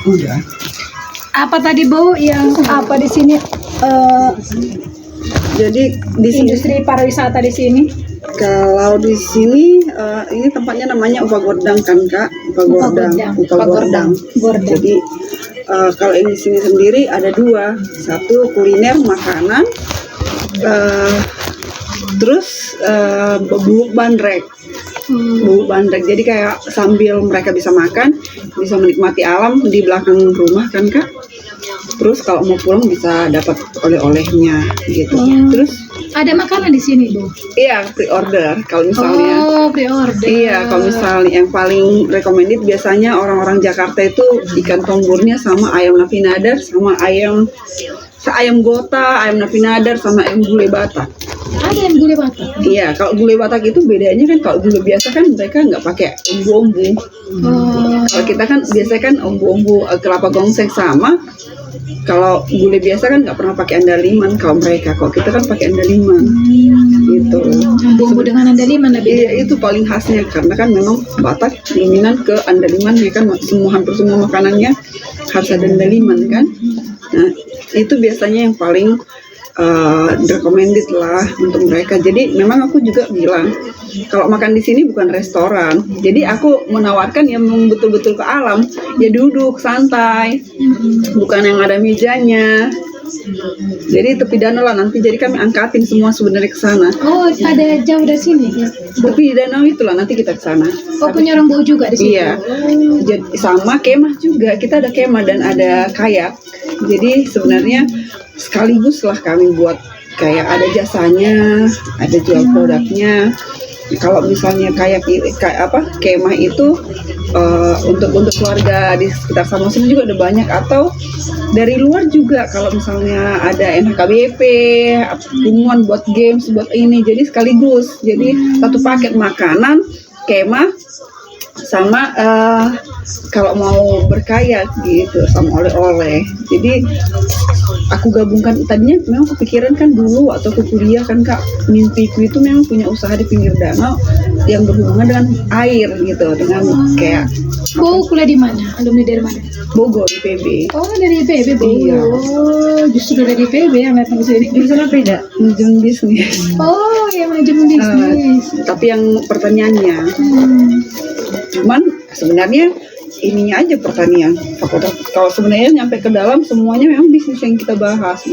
Iya. Apa tadi Bu yang apa di sini Jadi di sini, industri pariwisata di sini? kalau di sini ini tempatnya namanya Upa Gordang kan Kak, Upa Gordang. Jadi kalau ini di sini sendiri ada dua, satu kuliner makanan, terus bubuk bandrek. Bubuk bandrek. Jadi kayak sambil mereka bisa makan, bisa menikmati alam di belakang rumah kan Kak. Terus kalau mau pulang bisa dapat oleh-olehnya gitu. Terus Ada makanan di sini Bu? iya pre-order kalau misalnya. Oh, pre-order. Iya, kalau misalnya yang paling recommended biasanya orang-orang Jakarta itu ikan tomburnya sama ayam napinadar sama ayam gota, ayam napinadar sama ayam gulai batak. Ada yang gulai batak? Iya, kalau gulai batak itu bedanya kan kalau gulai biasa kan mereka nggak pakai umbu-umbu. Kalau kita kan biasanya kan umbu-umbu kelapa gongseng sama. Kalau gulai biasa kan nggak pernah pakai andaliman kalau mereka. Kalau kita kan pakai andaliman. Gitu. Bumbu dengan andaliman lebih. Iya, itu paling khasnya karena kan memang Batak dominan ke andaliman ya kan, hampir semua makanannya harus ada andaliman kan. Nah, itu biasanya yang paling recommended lah untuk mereka. Jadi memang aku juga bilang kalau makan di sini bukan restoran. Jadi aku menawarkan yang betul-betul ke alam, ya duduk santai, bukan yang ada mejanya. Jadi tepi danau lah nanti. Jadi kami angkatin semua sebenarnya ke sana. Oh, ada jauh dari sini? Tepi danau itulah nanti kita ke sana. Oh, punya orang bau juga di sini? Iya. Jadi sama kemah juga. Kita ada kemah dan ada kayak. Jadi sebenarnya sekaligus lah kami buat kayak ada jasanya, ada jual produknya. Kalau misalnya kayak kemah itu untuk keluarga di sekitar Samosir juga ada banyak, atau dari luar juga kalau misalnya ada NHKBP, pengumuman buat games, buat ini, jadi sekaligus. Jadi satu paket makanan, kemah, sama kalau mau berkayak gitu, sama oleh-oleh. Jadi aku gabungkan, tadinya memang kepikiran kan dulu waktu aku kuliah kan Kak, mimpiku itu memang punya usaha di pinggir danau yang berhubungan dengan air gitu, dengan kayak. Bu kuliah di mana? Alumni dari mana? Bogor, IPB. Oh, dari IPB Bu. Iya. Oh, justru dari IPB yang datang ke sini. Jurusan apa ya? Manajemen bisnis. Oh, yang manajemen bisnis. Tapi yang pertanyaannya, cuman sebenarnya ininya aja pertanian. Kalau sebenarnya nyampe ke dalam semuanya memang bisnis yang kita bahas,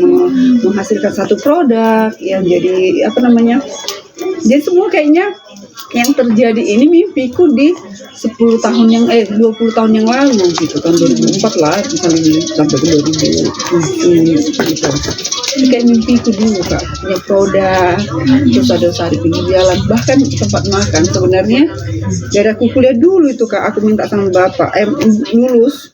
menghasilkan satu produk yang jadi jadi semua kayaknya yang terjadi ini mimpiku di 20 tahun yang lalu gitu, tahun 2004 lah misalnya sampai ke 2007 gitu. Itu kayak mimpiku dulu Kak, punya produk, terus ada usaha di pinggir jalan, bahkan tempat makan. Sebenarnya dari aku kuliah dulu itu Kak, aku minta sama bapak, lulus,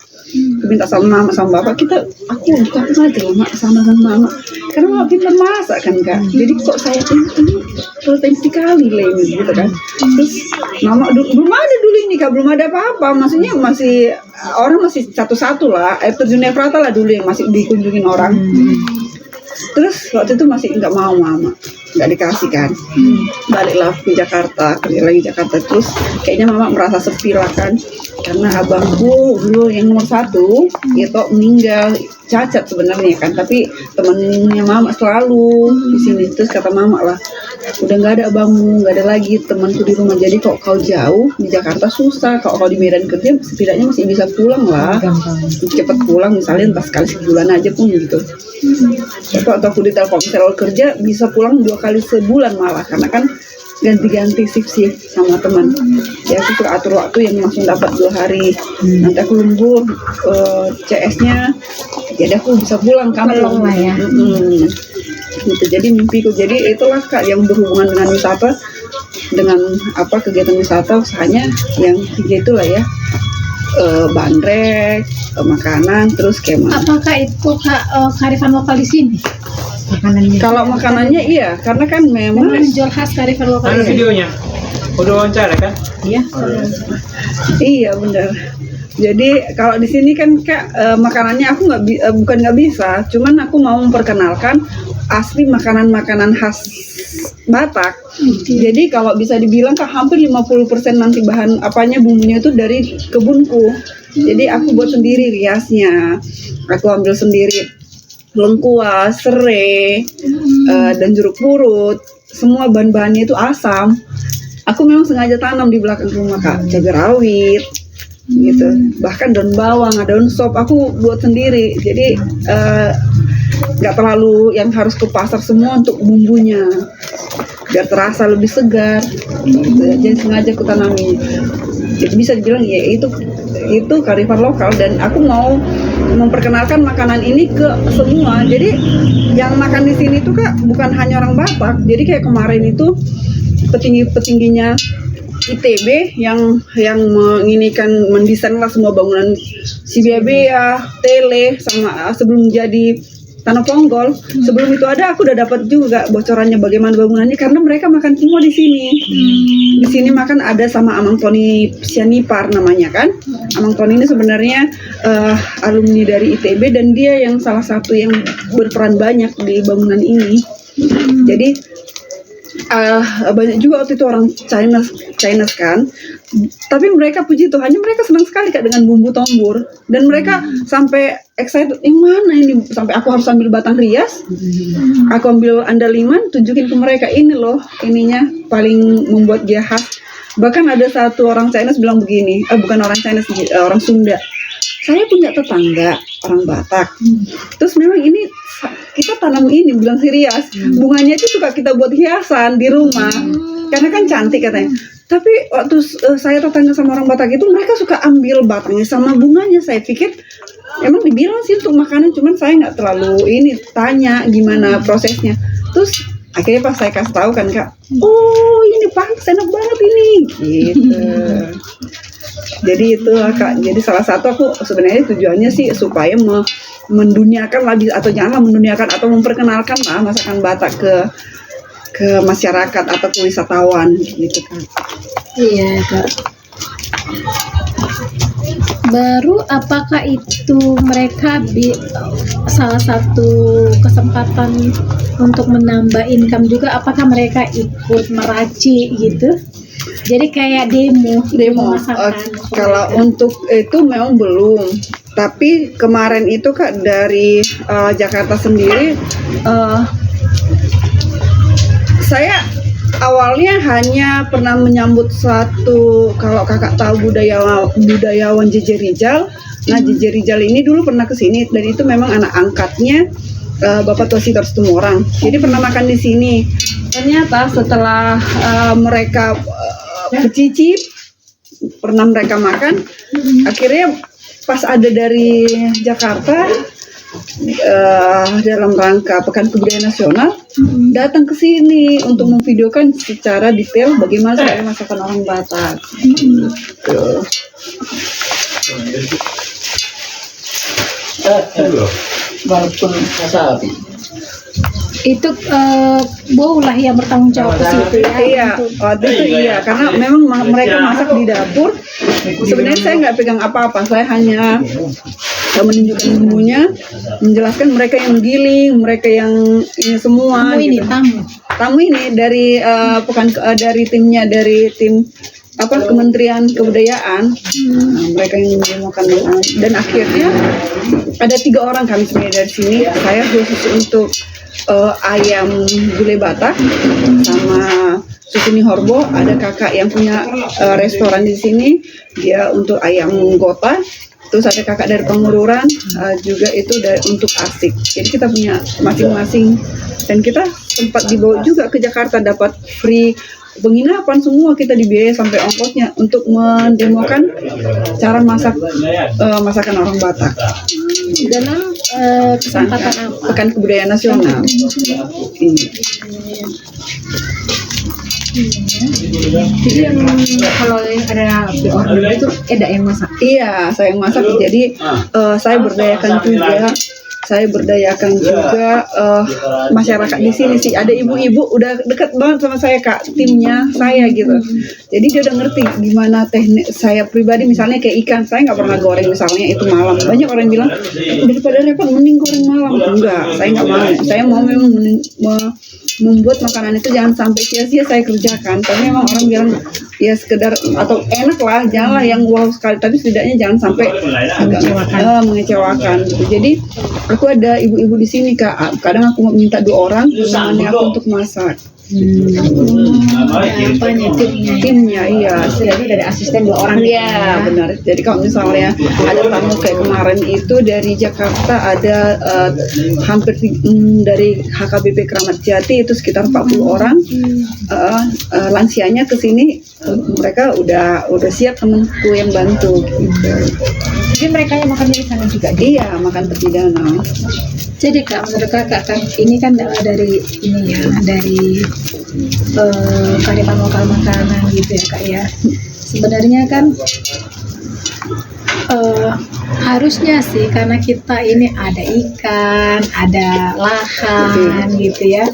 aku minta sama mama sama bapak, aku buka aja mak sama mama, karena mama pintar masak kan Kak. Jadi kok saya ini potensi kali lah ini gitu kan. Terus mama belum ada dulu ini Kak, belum ada apa-apa, maksudnya orang masih satu-satu lah, air terjun Efrata lah dulu yang masih dikunjungin orang. Terus waktu itu masih nggak mau mama, nggak dikasih kan. Baliklah ke Jakarta, kerja lagi Jakarta. Terus kayaknya mama merasa sepi lah kan, karena abangku dulu yang nomor 1 itu meninggal, cacat sebenarnya kan, tapi temennya mama selalu di sini. Terus kata mama lah, udah nggak ada abangmu, nggak ada lagi temanku di rumah. Jadi kok kau jauh di Jakarta susah, kalau kau di Medan kerja setidaknya masih bisa pulang lah, cepet pulang misalnya entah sekali sebulan aja pun gitu. Atau aku di Telkomsel kerja bisa pulang 2 kali sebulan malah, karena kan ganti-ganti shift sama teman. Ya aku atur waktu yang langsung dapat 2 hari. Nanti aku lembur CS-nya, jadi aku bisa pulang kampung lah ya. Gitu. Jadi mimpiku, jadi itulah Kak yang berhubungan dengan wisata, dengan kegiatan wisata, usahanya yang 3 itulah ya. Bandrek, makanan, terus kemah. Apakah itu kearifan lokal di sini? Makanannya. Kalau makanannya iya, karena kan memang menjual khas kearifan lokal. Ada videonya? Udah wawancara kan? Iya. Iya benar. Jadi kalau di sini kan Kak, makanannya aku bukan nggak bisa, cuman aku mau memperkenalkan asli makanan-makanan khas Batak. Jadi kalau bisa dibilang Kak, hampir 50% nanti bahan bumbunya itu dari kebunku. Jadi aku buat sendiri riasnya, aku ambil sendiri lengkuas, serai, dan jeruk purut. Semua bahan-bahannya itu asam. Aku memang sengaja tanam di belakang rumah Kak, cabai rawit, gitu. Bahkan daun bawang, daun sop aku buat sendiri. Jadi nggak terlalu yang harus ke pasar semua untuk bumbunya, biar terasa lebih segar. Gitu. Jadi sengaja aku tanami. Jadi bisa dibilang ya itu kearifan lokal, dan aku mau memperkenalkan makanan ini ke semua. Jadi yang makan di sini tuh Kak bukan hanya orang Batak. Jadi kayak kemarin itu petingginya ITB yang mendesain lah semua bangunan Sibiabea, Tele, sama sebelum jadi Tanah Ponggol. Sebelum itu aku udah dapat juga bocorannya bagaimana bangunannya, karena mereka makan semua di sini. Di sini makan ada sama Amang Tony Sianipar namanya kan. Amang Tony ini sebenarnya alumni dari ITB, dan dia yang salah satu yang berperan banyak di bangunan ini. Jadi banyak juga waktu itu orang China kan, tapi mereka puji Tuhannya mereka senang sekali Kak dengan bumbu tombur, dan mereka sampai excited, yang mana ini, sampai aku harus ambil batang rias, aku ambil andaliman, tunjukin ke mereka, ini loh ininya paling membuat dia khas. Bahkan ada satu orang China bilang begini, bukan orang China sih, orang Sunda, saya punya tetangga orang Batak, terus memang ini kita tanam ini, bilang rias, bunganya itu suka kita buat hiasan di rumah, karena kan cantik katanya. Tapi waktu saya tetangga sama orang Batak itu, mereka suka ambil batangnya sama bunganya. Saya pikir emang dibilang sih untuk makanan, cuman saya nggak terlalu tanya gimana prosesnya. Terus akhirnya pas saya kasih tahu kan Kak, oh ini pantas, enak banget ini, gitu. Jadi itu Kak, jadi salah satu aku sebenarnya tujuannya sih supaya menduniakan lagi, atau janganlah menduniakan, atau memperkenalkan lah masakan Batak ke masyarakat atau ke wisatawan gitu kan. Iya Kak. Baru apakah itu mereka salah satu kesempatan untuk menambah income juga, apakah mereka ikut meracik gitu? Jadi kayak demo masakan. Kalau untuk itu memang belum. Tapi kemarin itu Kak dari Jakarta sendiri, saya awalnya hanya pernah menyambut satu, kalau Kakak tahu budayawan JJ Rizal. Nah JJ Rizal ini dulu pernah ke sini, dan itu memang anak angkatnya Bapak Tosi Tumorang. Jadi pernah makan di sini. Ternyata setelah mereka mencicip, pernah mereka makan, akhirnya pas ada dari Jakarta dalam rangka Pekan Kebudayaan Nasional, datang ke sini untuk memvideokan secara detail bagaimana cara masakan orang Batak. Walaupun sapi. Itu Bo lah yang bertanggung jawab ke situ ya. Iya, waktu itu iya, karena memang mereka masak di dapur. Sebenarnya saya nggak pegang apa-apa, saya hanya menunjukkan bumbunya, menjelaskan, mereka yang giling, mereka yang ini semua. Ini gitu. tamu ini dari dari tim Kementerian Kebudayaan. Nah, mereka yang makan, dan akhirnya ada 3 orang kami sebenarnya dari sini. Saya khusus untuk ayam gulai Batak sama Susuni Horbo. Ada kakak yang punya restoran di sini, dia untuk ayam gota. Terus ada kakak dari Pengururan, juga itu untuk asik. Jadi kita punya masing-masing, dan kita sempat dibawa juga ke Jakarta, dapat free penginapan, semua kita dibiayai sampai ongkosnya untuk mendemokan cara masak masakan orang Batak dalam kesempatan apa? Pekan Kebudayaan Nasional. Jadi kalau yang ada orang itu Eda yang masak. Iya, saya yang masak. Jadi saya berdayakan juga masyarakat di sini sih. Ada ibu-ibu udah dekat banget sama saya Kak, timnya saya gitu. Jadi dia udah ngerti gimana teknik saya pribadi, misalnya kayak ikan, saya nggak pernah goreng misalnya itu malam. Banyak orang bilang daripada repot mending goreng malam. Enggak, saya nggak mau. Saya mau memang membuat makanan itu jangan sampai sia-sia saya kerjakan. Tapi memang orang bilang ya sekedar atau enak lah, janganlah yang wow sekali, tapi setidaknya jangan sampai mengecewakan gitu. Jadi aku ada ibu-ibu di sini Kak, kadang aku minta 2 orang menemani aku untuk masak. Apanya Timnya iya. Jadi dari asisten 2 orang. Iya benar. Jadi kalau misalnya ada tamu kayak kemarin itu dari Jakarta ada hampir dari HKBP Keramat Jati itu sekitar 40 orang. Lansianya ke sini mereka udah siap temanku yang bantu gitu. Jadi mereka yang makan di sana juga. Iya makan tepi danau. Jadi Kak, menurut Kakak kan ini kan dari ini ya, dari kearifan lokal makanan gitu ya Kak ya. Sebenarnya kan harusnya sih karena kita ini ada ikan, ada lahan gitu ya.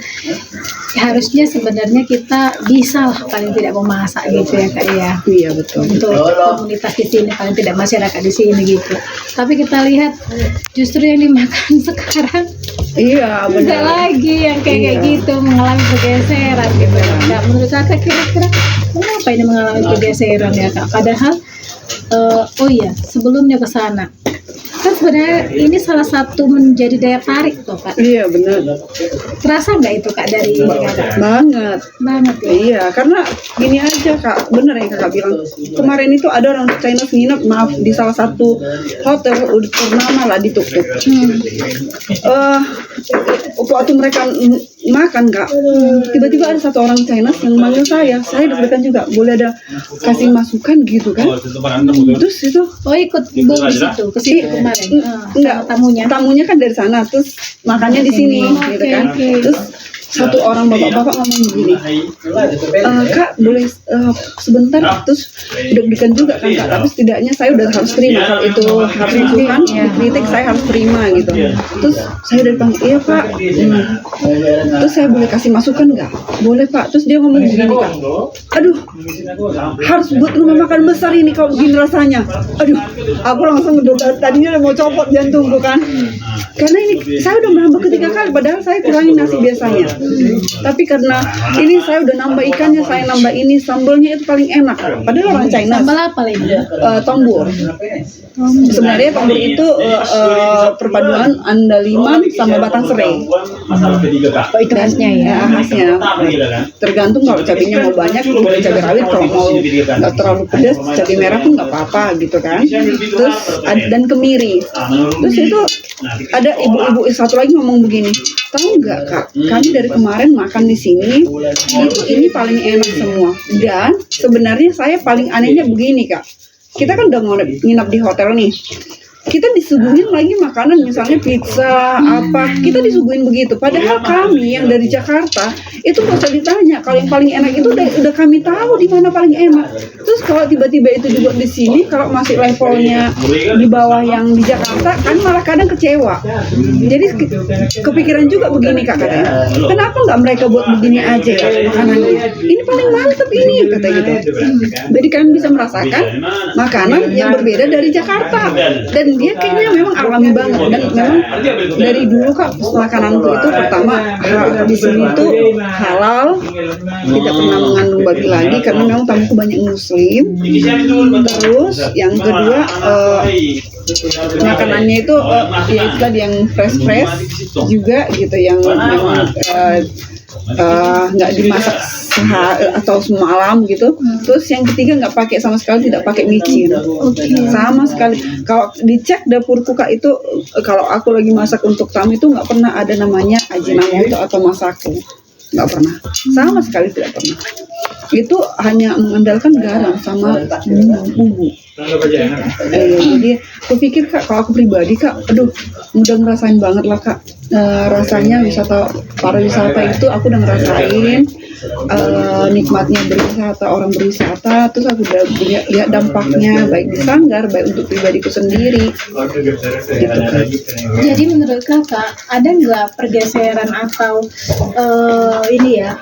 Harusnya sebenarnya kita bisa lah paling tidak memasak gitu ya Kak ya. Iya betul. Untuk komunitas di sini paling tidak masyarakat di sini gitu. Tapi kita lihat justru yang dimakan sekarang Iya enggak benar. lagi yang kayak gitu mengalami pergeseran gitu. Nah, menurut Kakak kira-kira mengapa ini mengalami pergeseran ya Kak? Padahal oh iya sebelumnya ke sana kan sebenarnya ini salah satu menjadi daya tarik tuh Kak. Iya benar. Terasa nggak itu Kak dari Kakak? Banget. Banget ya. Iya, karena gini aja Kak, bener yang Kakak bilang. Kemarin itu ada orang China nginep, maaf, di salah satu hotel udah ternama lah di Tuk-Tuk. Waktu mereka makan Kak, tiba-tiba ada satu orang China yang manggil saya deg-degan juga, boleh ada kasih masukan gitu kan? Terus itu Oh ikut Bu di situ ke situ kemarin. enggak, tamunya kan dari sana, terus makannya di sini gitu kan. Oke. Terus satu orang bapak-bapak ngomong begini, Kak boleh sebentar, terus deg-degan juga kan Kak, tapi setidaknya saya udah harus terima kalau itu harus masukan, dikritik saya harus terima gitu. Terus saya udah panggil, iya Pak, terus saya boleh kasih masukan nggak? Boleh Pak. Terus dia ngomong begini Kak, aduh harus buat rumah makan besar ini kalau begini rasanya. Aduh, aku langsung tadinya udah mau copot jantungku kan, karena ini saya udah menambah 3 kali, padahal saya kurangin nasi biasanya. Tapi karena ini saya udah nambah ikannya, saya nambah ini, sambalnya itu paling enak. Padahal orang China. Sambal apa lagi? Tombur. Sebenarnya tombur itu perpaduan andaliman sama batang serai. Oh itu khasnya ya. Khasnya. Tergantung kalau cabenya mau banyak, boleh cabai rawit. Kalau mau nggak terlalu pedas, cabai merah pun nggak apa-apa gitu kan. Terus dan kemiri. Terus itu ada ibu-ibu satu lagi ngomong begini, tahu nggak Kak, kami dari kemarin makan di sini itu ini paling enak semua. Dan sebenarnya saya paling anehnya begini Kak, kita kan udah nginap di hotel nih, kita disuguhin lagi makanan misalnya pizza apa, kita disuguhin begitu. Padahal kami yang dari Jakarta itu nggak usah ditanya, kalau yang paling enak itu udah kami tahu di mana paling enak. Terus kalau tiba-tiba itu juga di sini, kalau masih levelnya di bawah yang di Jakarta kan malah kadang kecewa. Jadi kepikiran juga begini Kak, katanya, kenapa nggak mereka buat begini aja ya makanannya? Ini paling mantep ini kata gitu. Jadi kalian bisa merasakan makanan yang berbeda dari Jakarta, dan dia kayaknya memang alami banget. Dan memang dari dulu Kak makananku itu pertama di sini itu halal, tidak pernah mengandung babi lagi karena memang tamuku banyak muslim. Terus yang kedua makanannya itu ya itu tadi yang fresh juga gitu, yang memang nggak dimasak atau semalam gitu. Terus yang ketiga nggak pakai sama sekali, tidak pakai micin sama sekali. Kalau dicek dapurku Kak itu kalau aku lagi masak untuk tamu itu nggak pernah ada namanya ajinomoto atau masaku, nggak pernah, sama sekali tidak pernah. Itu hanya mengandalkan garam sama bumbu. Jadi aku pikir Kak, kalau aku pribadi Kak, aduh udah ngerasain banget lah Kak, rasanya pariwisata itu aku udah ngerasain nikmatnya berwisata, orang berwisata. Terus aku udah lihat dampaknya baik di Sanggar, baik untuk pribadiku sendiri gitu. Jadi menurut Kakak ada nggak pergeseran atau ini ya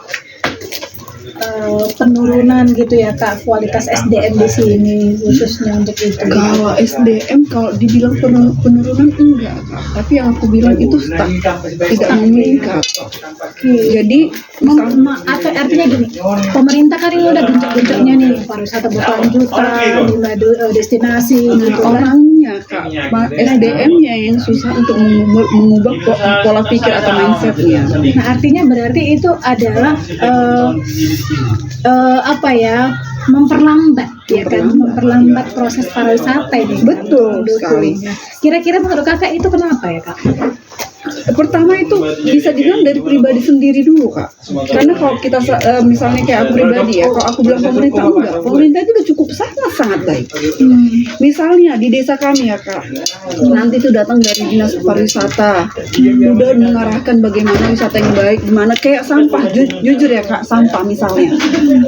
penurunan gitu ya Kak kualitas SDM di sini khususnya untuk itu? Kalau SDM kalau dibilang penurunan enggak Kak, tapi yang aku bilang itu tidak meningkat. Jadi Atau artinya gini, pemerintah kan ini udah genjot-genjotnya nih pariwisata berkelanjutan, destinasi gitu kan. orangnya Kak, SDM-nya yang susah untuk mengubah pola pikir atau mindsetnya. Nah artinya berarti itu adalah apa ya, memperlambat ya kan, memperlambat proses pariwisata ini. Betul sekali. Kira-kira menurut kakak itu kenapa ya Kak? Pertama itu bisa dibilang dari pribadi sendiri dulu Kak, karena kalau kita misalnya kayak aku pribadi ya, kalau aku bilang pemerintah enggak, pemerintah itu udah cukup sangat baik. Misalnya di desa kami ya Kak, nanti tuh datang dari dinas pariwisata, udah mengarahkan bagaimana wisata yang baik, gimana kayak sampah, jujur ya Kak, sampah misalnya,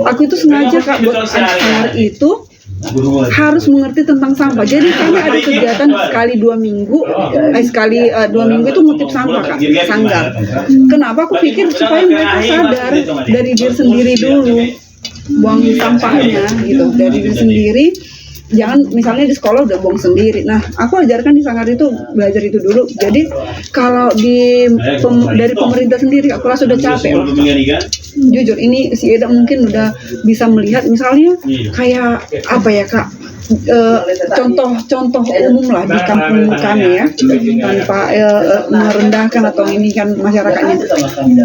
aku itu sengaja Kak buat anak itu harus mengerti tentang sampah. Jadi kami ada kegiatan sekali 2 minggu, sekali 2 minggu itu ngutip sampah Kak, sanggar. Kenapa? Aku pikir supaya mereka sadar dari diri sendiri dulu, buang sampahnya gitu, dari diri sendiri. Jangan misalnya di sekolah udah buang sendiri. Nah, aku ajarkan di sanggar itu belajar itu dulu. Jadi kalau dari pemerintah sendiri aku rasa udah capek loh. Jujur ini si Eda mungkin udah bisa melihat misalnya kayak apa ya Kak, contoh umum lah di kampung kami ya, tanpa merendahkan atau ini kan masyarakatnya.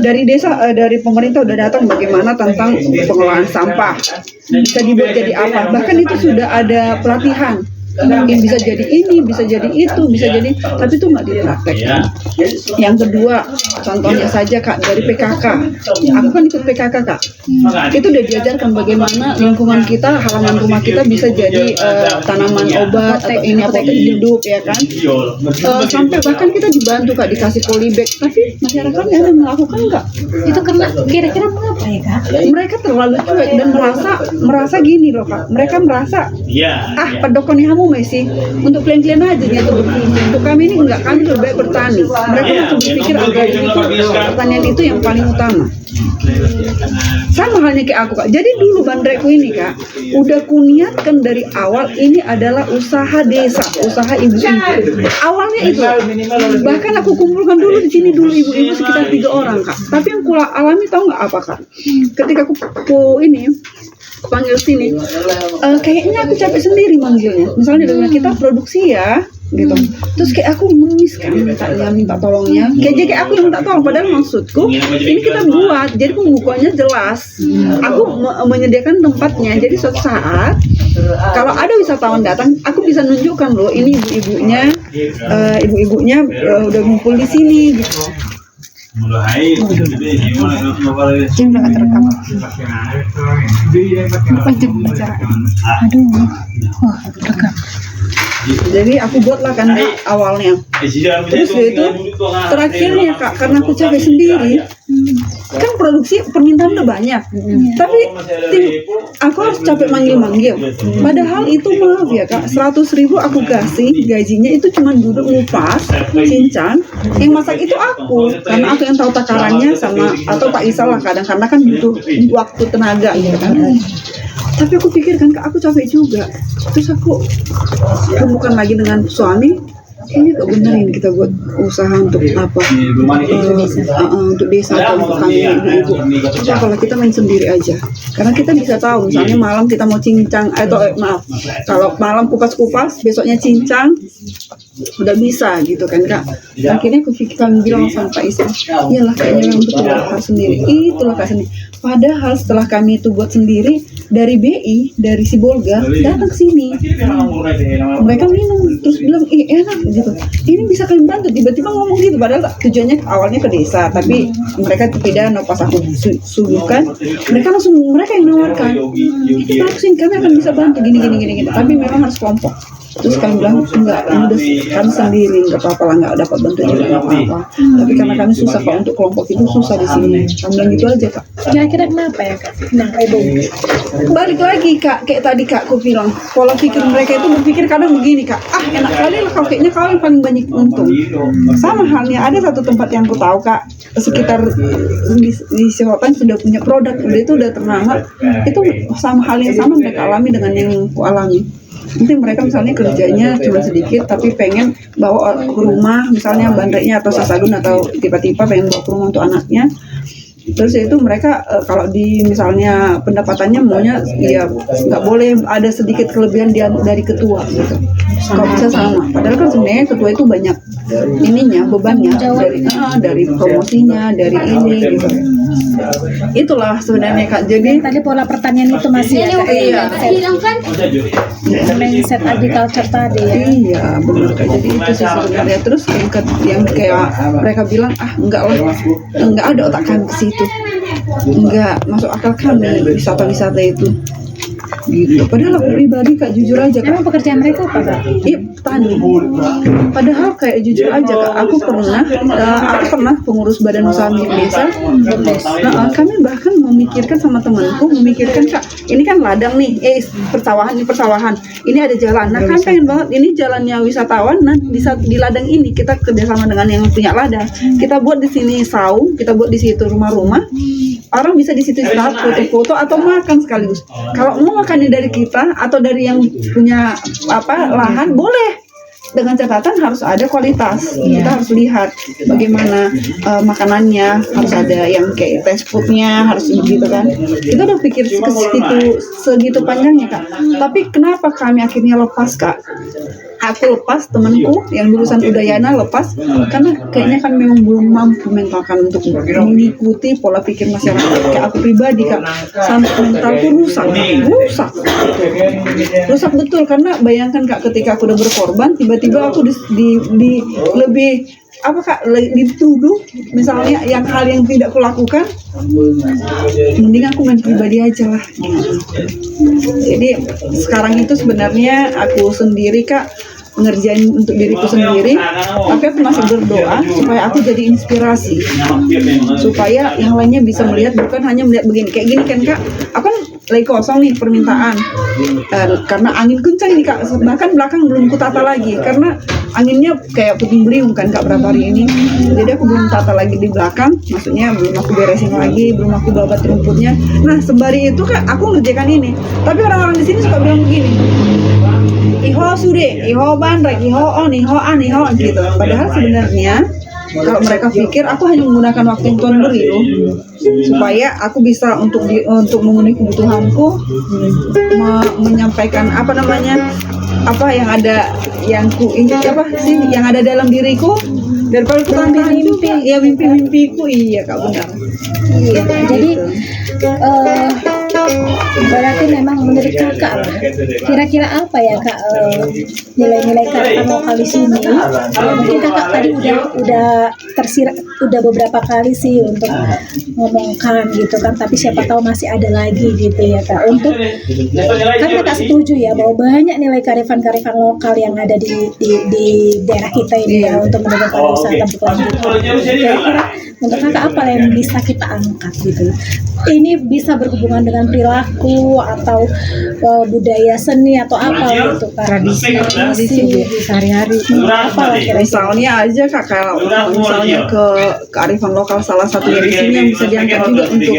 Dari desa, dari pemerintah udah datang bagaimana tentang pengelolaan sampah, bisa dibuat jadi apa, bahkan itu sudah ada pelatihan. Ini bisa jadi ini, bisa jadi itu, bisa jadi, tapi itu nggak dipraktekkan. Yang kedua, contohnya saja Kak, dari PKK. Aku kan ikut PKK Kak. Itu udah diajarkan bagaimana lingkungan kita, halaman rumah kita bisa jadi tanaman obat atau ini apotek hidup ya kan. Sampai bahkan kita dibantu Kak, dikasih polybag, tapi masyarakatnya ada melakukan nggak? Itu karena kira-kira mengapa ya Kak? Mereka terlalu cuek dan merasa gini loh Kak. Mereka merasa pedokon kamu Messi untuk klien-klien aja dia tuh berfungsi. Untuk kami ini enggak, kami lebih baik bertani. Mereka masih berpikir agraris itu pertanian itu yang paling utama. Sama halnya kayak aku Kak. Jadi dulu bandrekku ini Kak, udah kuniatkan dari awal ini adalah usaha desa, usaha ibu-ibu. Awalnya itu. Bahkan aku kumpulkan dulu di sini dulu ibu-ibu sekitar 3 orang Kak. Tapi yang ku alami tahu nggak apa Kak? Ketika aku panggil sini, kayaknya aku capek sendiri manggilnya. Misalnya dengan kita produksi ya, gitu. Terus kayak aku nangis kan, minta tolongnya. Kayak aku yang minta tolong. Padahal maksudku ini kita buat, jadi pembukanya jelas. Aku menyediakan tempatnya. Jadi suatu saat kalau ada wisatawan datang, aku bisa nunjukkan loh, ini ibu-ibunya udah ngumpul di sini gitu. Mulai Dia udah terekam. Apa itu bicara? Aduh, wah terekam. Jadi aku buatlah kan awalnya. Terus itu terakhirnya Kak, karena aku capek sendiri, kan produksi permintaan udah banyak, tapi aku harus capek manggil. Padahal itu maaf ya Kak, 100.000 aku kasih, gajinya itu cuma duduk ngupas, cincang, yang masak itu aku, karena aku yang tahu takarannya sama atau Pak Isa lah kadang, karena kan butuh waktu tenaga gitu kan. Tapi aku pikir kan Kak, aku capek juga. Terus aku bukan lagi dengan suami, ini gak benerin kita buat usaha untuk apa, untuk desa atau untuk kami ibu-ibu. Coba kalau kita main sendiri aja, karena kita bisa tahu misalnya malam kita mau cincang atau kalau malam kupas-kupas, besoknya cincang, udah bisa gitu kan Kak. Akhirnya aku pikirkan bilang sama Pak Isa, iyalah kayaknya memang betul harus sendiri. Itulah Kak sendiri. Padahal setelah kami itu buat sendiri, dari BI, dari Sibolga datang ke sini. Mereka minum terus bilang, enak gitu. Ini bisa kalian bantu, tiba-tiba ngomong gitu. Padahal tujuannya awalnya ke desa, tapi mereka tidak. Pas aku suguhkan, mereka yang nawarkan. Ini bagus, kami akan bisa bantu gini. Tapi memang harus kelompok. Terus kami bilang enggak, ini udah kami sendiri, nggak apa-apa lah, nggak dapat bantuan juga nggak apa-apa. Tapi karena kami susah kok untuk kelompok itu susah di sini. Kami bilang gitu aja kak. Kira-kira kenapa ya kak? Nah, Ibu. Balik lagi kak, kayak tadi kak aku bilang, pola pikir mereka itu berpikir kadang begini kak, enak kali lah kau, kayaknya kau yang paling banyak untung. Sama halnya ada satu tempat yang aku tahu kak, sekitar di Selatan sudah punya produk, itu udah ternama, itu sama hal yang sama mereka alami dengan yang aku alami. Nanti mereka misalnya kerjanya cuma sedikit tapi pengen bawa ke rumah, misalnya bandreknya atau sasagun atau tiba-tiba pengen bawa ke rumah untuk anaknya. Terus itu mereka kalau di misalnya pendapatannya maunya ya nggak boleh ada sedikit kelebihan dari ketua gitu. Kalau bisa sama. Padahal kan sebenarnya ketua itu banyak ininya, bebannya dari promosinya, dari ini gitu. Itulah sebenarnya kak. Jadi Tadi pola pertanian itu masih ya kak? Iya. Mindset agriculture tadi ya? Iya benar kak. Jadi itu sih sebenarnya. Terus yang kayak mereka bilang enggak lah, enggak ada otak kami ke situ, enggak masuk akal kami wisata-wisata itu gitu. Padahal aku pribadi kak jujur aja kak, Emang pekerjaan mereka apa kak? petani. Padahal kayak jujur aja kak, aku pernah pengurus badan usaha milik desa. Kami bahkan memikirkan sama temanku, kak, ini kan ladang nih, persawahan, ini ada jalan. Nah kan pengen banget ini jalannya wisatawan. Nah di ladang ini kita kerjasama dengan yang punya ladang. Kita buat di sini saung, kita buat di situ rumah-rumah. Orang bisa di situ istirahat, foto-foto atau makan sekaligus. Kalau mau makannya dari kita atau dari yang punya lahan boleh, dengan catatan harus ada kualitas. Kita harus lihat bagaimana makanannya, harus ada yang kayak test foodnya, harus begitu kan. Kita udah pikir segitu panjangnya kak. Tapi kenapa kami akhirnya lepas kak? Aku lepas, temanku yang lulusan Udayana lepas karena kayaknya kan memang belum mampu mentalkan untuk mengikuti pola pikir masyarakat. Kayak aku pribadi kak, sampai mentalku rusak betul. Karena bayangkan kak, ketika aku udah berkorban, tiba-tiba aku di lebih dituduh misalnya hal yang tidak kulakukan, mending aku main pribadi aja lah. Jadi sekarang itu sebenarnya aku sendiri kak ngerjain untuk diriku sendiri, tapi aku masih berdoa supaya aku jadi inspirasi, supaya yang lainnya bisa melihat, bukan hanya melihat begini kayak gini kan kak. Aku kan lagi kosong nih permintaan, karena angin kencang nih kak, bahkan belakang belum kutata lagi karena anginnya kayak puting beliung kan kak berapa hari ini. Jadi aku belum tata lagi di belakang, maksudnya belum aku beresin lagi, belum aku babat rumputnya. Nah sembari itu kak aku ngerjakan ini, tapi orang-orang di sini suka bilang begini, iho sude, iho bandrek, iho on, iho an, iho gitu. Padahal sebenarnya kalau mereka pikir aku hanya menggunakan waktu yang Tuhan beri loh, supaya aku bisa untuk memenuhi kebutuhanku, menyampaikan apa yang ada yang yang ada dalam diriku, daripada mimpi-mimpiku. Iya kak benar. Iya, jadi berarti memang menurut kakak lah, kira-kira apa ya kak nilai-nilai kearifan lokal di sini? Mungkin kakak tadi udah beberapa kali sih untuk ngomongkan gitu kan, tapi siapa tahu masih ada lagi gitu ya kak. Untuk kan kakak setuju ya bahwa banyak nilai kearifan lokal yang ada di daerah kita ini ya, untuk mendukung pariwisata berkelanjutan. Kira-kira untuk kakak apa yang bisa kita angkat gitu? Ini bisa berhubungan dengan perilaku atau budaya seni atau apa gitu kak? Tradisi sehari-hari apa lah kira-kira? Misalnya aja kak, kalau misalnya kearifan lokal salah satunya di sini yang bisa diangkat juga untuk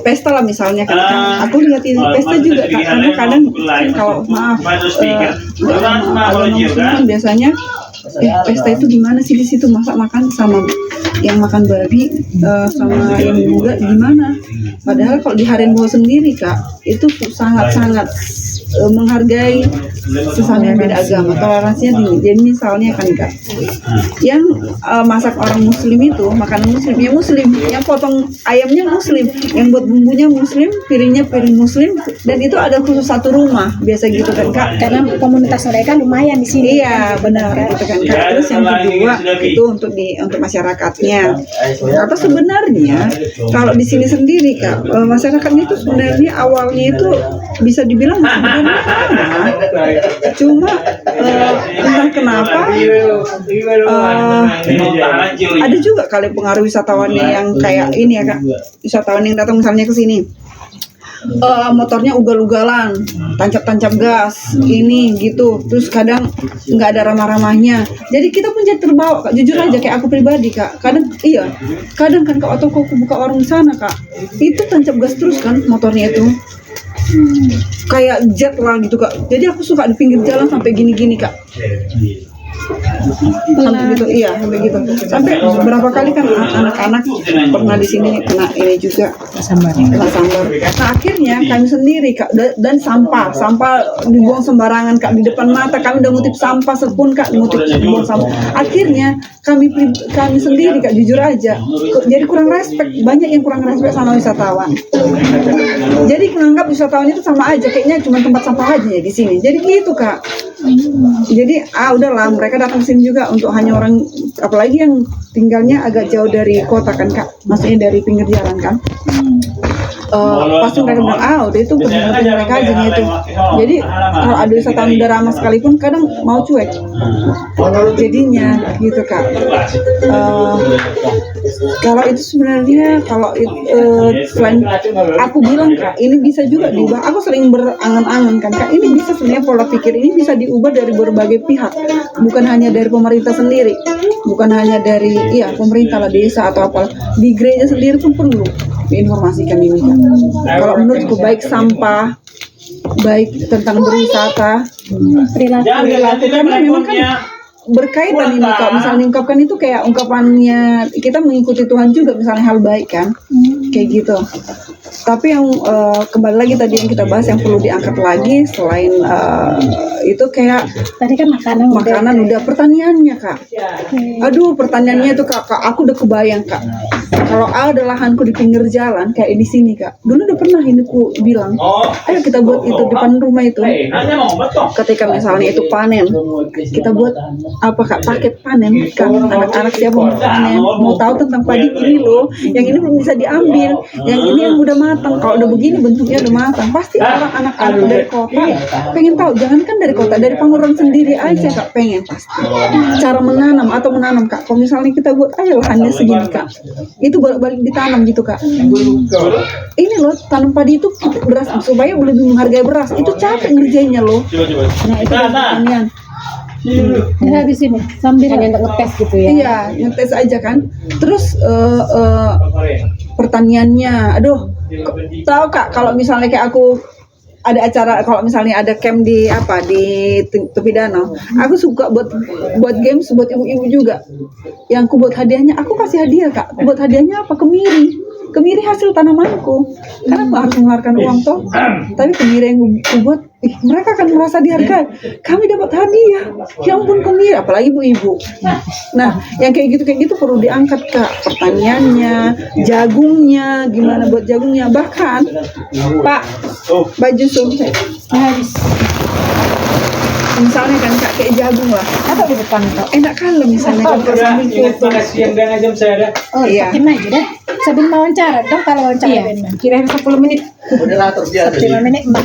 pesta lah misalnya kan. Aku lihat ini pesta juga kak, karena kadang kalau agama muslim kan biasanya pesta itu gimana sih di situ, makan sama yang makan babi sama yang juga gimana. Padahal kalau di Harenbo sendiri kak itu sangat-sangat menghargai sesama yang beda agama, toleransinya tinggi. Jadi misalnya kan kak, yang masak orang muslim itu makanan muslim, yang potong ayamnya muslim, yang buat bumbunya muslim, piringnya piring muslim, dan itu ada khusus satu rumah biasa gitu kan kak, karena komunitas mereka lumayan di sini. Iya benar gitu kan kan Kak. Terus yang kedua itu untuk masyarakatnya. Atau sebenarnya kalau di sini sendiri Kak, masyarakatnya itu sebenarnya awalnya itu bisa dibilang sebenarnya ramah. Cuma entah kenapa ada juga kali pengaruh wisatawannya yang kayak ini ya Kak. Wisatawan yang datang misalnya ke sini. Motornya ugal-ugalan, tancap-tancap gas, ini gitu. Terus kadang nggak ada ramah-ramahnya. Jadi kita pun jadi terbawa Kak. Jujur aja kayak aku pribadi Kak. Kadang kan Kak, atau aku buka warung sana Kak. Itu tancap gas terus kan motornya itu. Kayak jet lah gitu Kak. Jadi aku suka di pinggir jalan sampai gini-gini Kak. Sampai gitu, sampai gitu. Sampai beberapa kali kan anak-anak pernah di sini kena ini juga kena sambar. Nah akhirnya kami sendiri Kak, dan sampah dibuang sembarangan Kak di depan mata. Kami udah ngutip sampah sepun Kak, dibuang sampah. Akhirnya kami sendiri Kak, jujur aja, jadi kurang respect. Banyak yang kurang respect sama wisatawan. Jadi menganggap wisatawan itu sama aja, kayaknya cuma tempat sampah aja ya di sini. Jadi gitu Kak. Jadi udahlah, mereka datang sini juga untuk hanya orang, apalagi yang tinggalnya agak jauh dari kota kan Kak, maksudnya dari pinggir jalan kan. Pasti mereka bilang udah itu kepentingan mereka aja gitu. Jadi kalau ada wisatawan udah ramah sekalipun kadang mau cuek jadinya gitu Kak. Kalau itu sebenarnya selain aku bilang Kak, ini bisa juga diubah. Aku sering berangan-angan kan Kak, ini bisa sebenarnya pola pikir ini bisa diubah dari berbagai pihak, bukan hanya dari pemerintah sendiri, bukan hanya dari pemerintah lah, desa atau apa, di gereja sendiri pun perlu diinformasikan ini Kak. Kalau menurutku baik sampah, baik tentang berwisata, perilaku karena memang kan berkaitan ini Kak. Misalnya ungkapkan itu kayak ungkapannya kita mengikuti Tuhan juga, misalnya hal baik kan, kayak gitu. Tapi yang kembali lagi tadi yang kita bahas yang perlu diangkat lagi selain itu kayak tadi kan makanan udah pertaniannya Kak. Aduh pertaniannya itu Kak, aku udah kebayang Kak. Kalau ada lahanku di pinggir jalan kayak di sini Kak. Dulu udah pernah ini ku bilang, ayo kita buat itu depan rumah itu. Ketika misalnya itu panen, kita buat apa Kak, paket panen Kak. Anak-anak siapa mau panen, mau tahu tentang padi ini loh. Yang ini belum bisa diambil, yang ini yang udah matang. Kalau udah begini bentuknya udah matang, pasti orang anak-anak dari kota pengen tahu. Jangankan dari kota, dari Panguran sendiri aja Kak pengen pasti. Cara menanam Kak. Kalau misalnya kita buat ayo lahannya segini Kak, itu balik ditanam gitu Kak. Ini loh tanam padi itu beras supaya lebih menghargai beras. Itu capek ngerjainnya loh. Nah itu pertanian. Habis ini sambil hanya untuk ngetes gitu ya. Iya, ngetes aja kan. Terus pertaniannya, tahu Kak kalau misalnya kayak aku ada acara, kalau misalnya ada camp di tepi danau, aku suka buat games buat ibu-ibu juga. Yang aku buat hadiahnya, aku kasih hadiah Kak. Buat hadiahnya apa? Kemiri hasil tanamanku. Karena aku harus mengeluarkan uang toh. Tapi kemiri yang aku buat, mereka akan merasa dihargai. Kami dapat hadiah. Ya ampun kemiri, apalagi ibu-ibu. Nah, yang kayak gitu perlu diangkat Kak. Pertaniannya, jagungnya, gimana buat jagungnya. Bahkan, Pak, baju sumpah habis. Misalnya kan Kak kayak jagung lah, Atau di depan kok. enak kan misalnya kan Kak sambil foto. Siang dan jam saya ada. Oh Iya. pakai aja deh. Sambil wawancara dong, kalau wawancara kira-kira 10 menit. Moderator dia 5 menit mbak.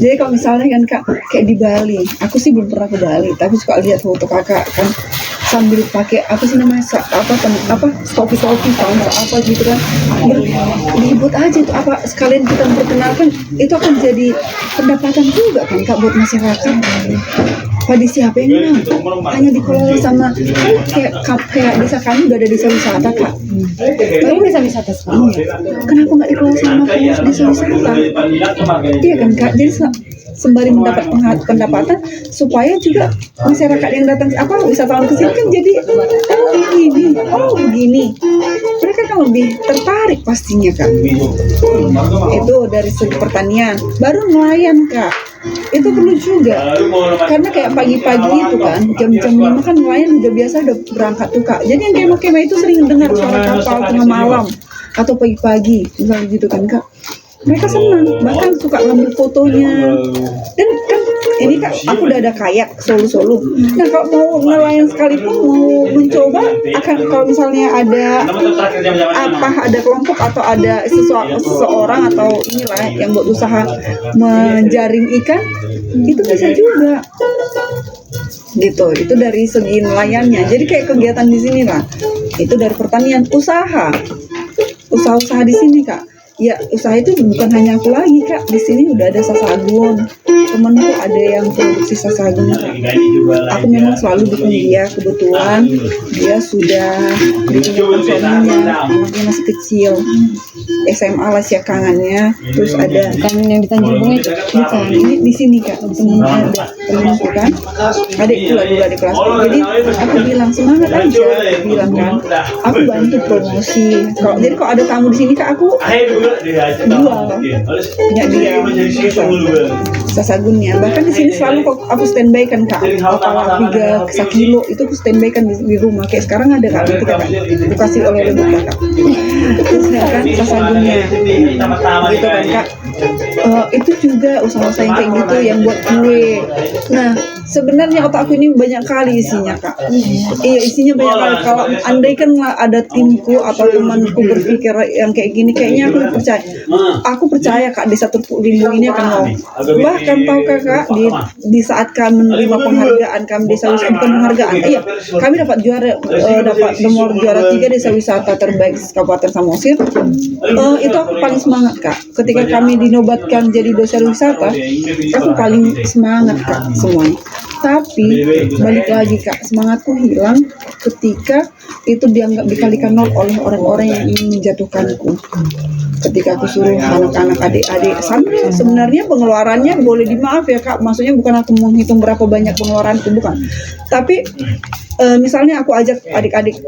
Jadi kalau misalnya kan Kak kayak di Bali, aku sih belum pernah ke Bali, tapi suka lihat foto Kakak kan sambil pakai apa sih namanya topi apa gitu kan, dibuat aja itu apa sekalian kita memperkenalkan, itu akan jadi pendapatan juga kan Kak buat masyarakat. Padi siapa yang mau? Hanya dikelola sama kayak desa kami udah ada desa wisata Kak. Baru bisa wisata sekarang. Kenapa nggak dikelola sama pengurus desa wisata? Iya kan Kak, jadi sembari mendapat pendapatan supaya juga masyarakat yang datang wisatawan ke sini kan jadi begini, mereka kan lebih tertarik pastinya Kak. Itu dari segi pertanian. Baru nelayan Kak, itu perlu juga karena kayak pagi-pagi itu kan jam-jam 5 kan nelayan udah biasa udah berangkat tuh Kak. Jadi yang kemah-kemah itu sering dengar suara kapal tengah malam atau pagi-pagi misalnya gitu kan Kak. Mereka senang, bahkan suka ngambil fotonya. Dan kan ini kan aku udah ada kayak Solo. Nah kalau mau nelayan sekalipun mau mencoba akan kalau misalnya ada ada kelompok atau ada seseorang atau inilah yang buat usaha menjaring ikan itu bisa juga gitu. Itu dari segi nelayannya. Jadi kayak kegiatan di sini lah. Itu dari pertanian, usaha di sini Kak. Ya usaha itu bukan hanya aku lagi Kak. Di sini udah ada sasagun. Temenku ada yang produksi sasagun Kak. Aku memang selalu dukung dia. Kebetulan dia sudah ditinggalkan suaminya, anaknya masih kecil. SMA lah siakangannya. Terus ada Kan yang di Tanjung Bunga itu. bukan ini di sini Kak. Temenku kan. Adikku lah dulu adik kelas. Jadi aku bilang semangat aja. Aku bilang kan. Aku bantu promosi. Jadi kalau ada tamu di sini Kak aku punya dia sasagunnya. Bahkan di sini selalu aku standby kan Kak. Kalau 3 kilo itu aku standby kan di rumah. Kayak sekarang ada Kak, nanti Kak aku kasih oleh Kak. Terus kan sasagunnya gitu kan Kak. Itu juga usaha-usaha yang kayak gitu yang buat kue. Nah sebenarnya otakku ini banyak kali isinya Kak. Iya isinya banyak kali. Kalau andai kan ada timku atau temanku berpikir yang kayak gini, kayaknya aku percaya Kak Desa Tepuk Lindung ini akan mau. Bahkan tahu Kak di saat kami menerima penghargaan kami desa wisata, bukan penghargaan, iya kami dapat nomor juara 3 desa wisata terbaik Kabupaten Samosir. Itu aku paling semangat Kak. Ketika kami dinobatkan jadi desa wisata, aku paling semangat Kak semuanya. Tapi balik lagi Kak, semangatku hilang ketika itu dianggap dikalikan nol oleh orang-orang yang ingin menjatuhkanku. Ketika aku suruh anak-anak adik-adik sampai sebenarnya pengeluarannya boleh dimaaf ya Kak, maksudnya bukan aku menghitung berapa banyak pengeluaranku, bukan. Tapi misalnya aku ajak adik-adik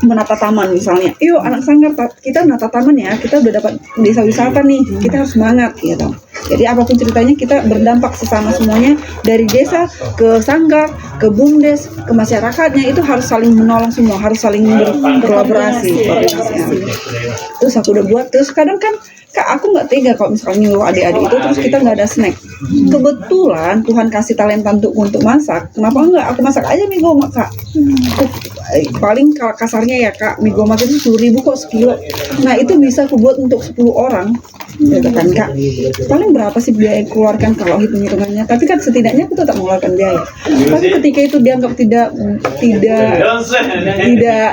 menata taman misalnya, yuk anak sanggar kita menata taman ya, kita udah dapat desa wisata nih, kita harus semangat gitu. Jadi apapun ceritanya kita berdampak sesama semuanya, dari desa ke sanggar, ke bumdes, ke masyarakatnya, itu harus saling menolong semua, harus saling berkolaborasi. Terus aku udah buat, terus kadang kan Kak aku nggak tega kalau misalnya nyuruh adik-adik itu terus kita nggak ada snack. Kebetulan Tuhan kasih talenta untuk masak, kenapa nggak aku masak aja mie gomak Kak. Paling kalau kasarnya ya Kak, mie gomak itu 10.000 kok sekilo. Nah itu bisa aku buat untuk 10 orang. Ya kan Kak, paling berapa sih biaya yang keluarkan kalau hitung-hitungannya, tapi kan setidaknya aku tetap mengeluarkan biaya. Tapi ketika itu dianggap tidak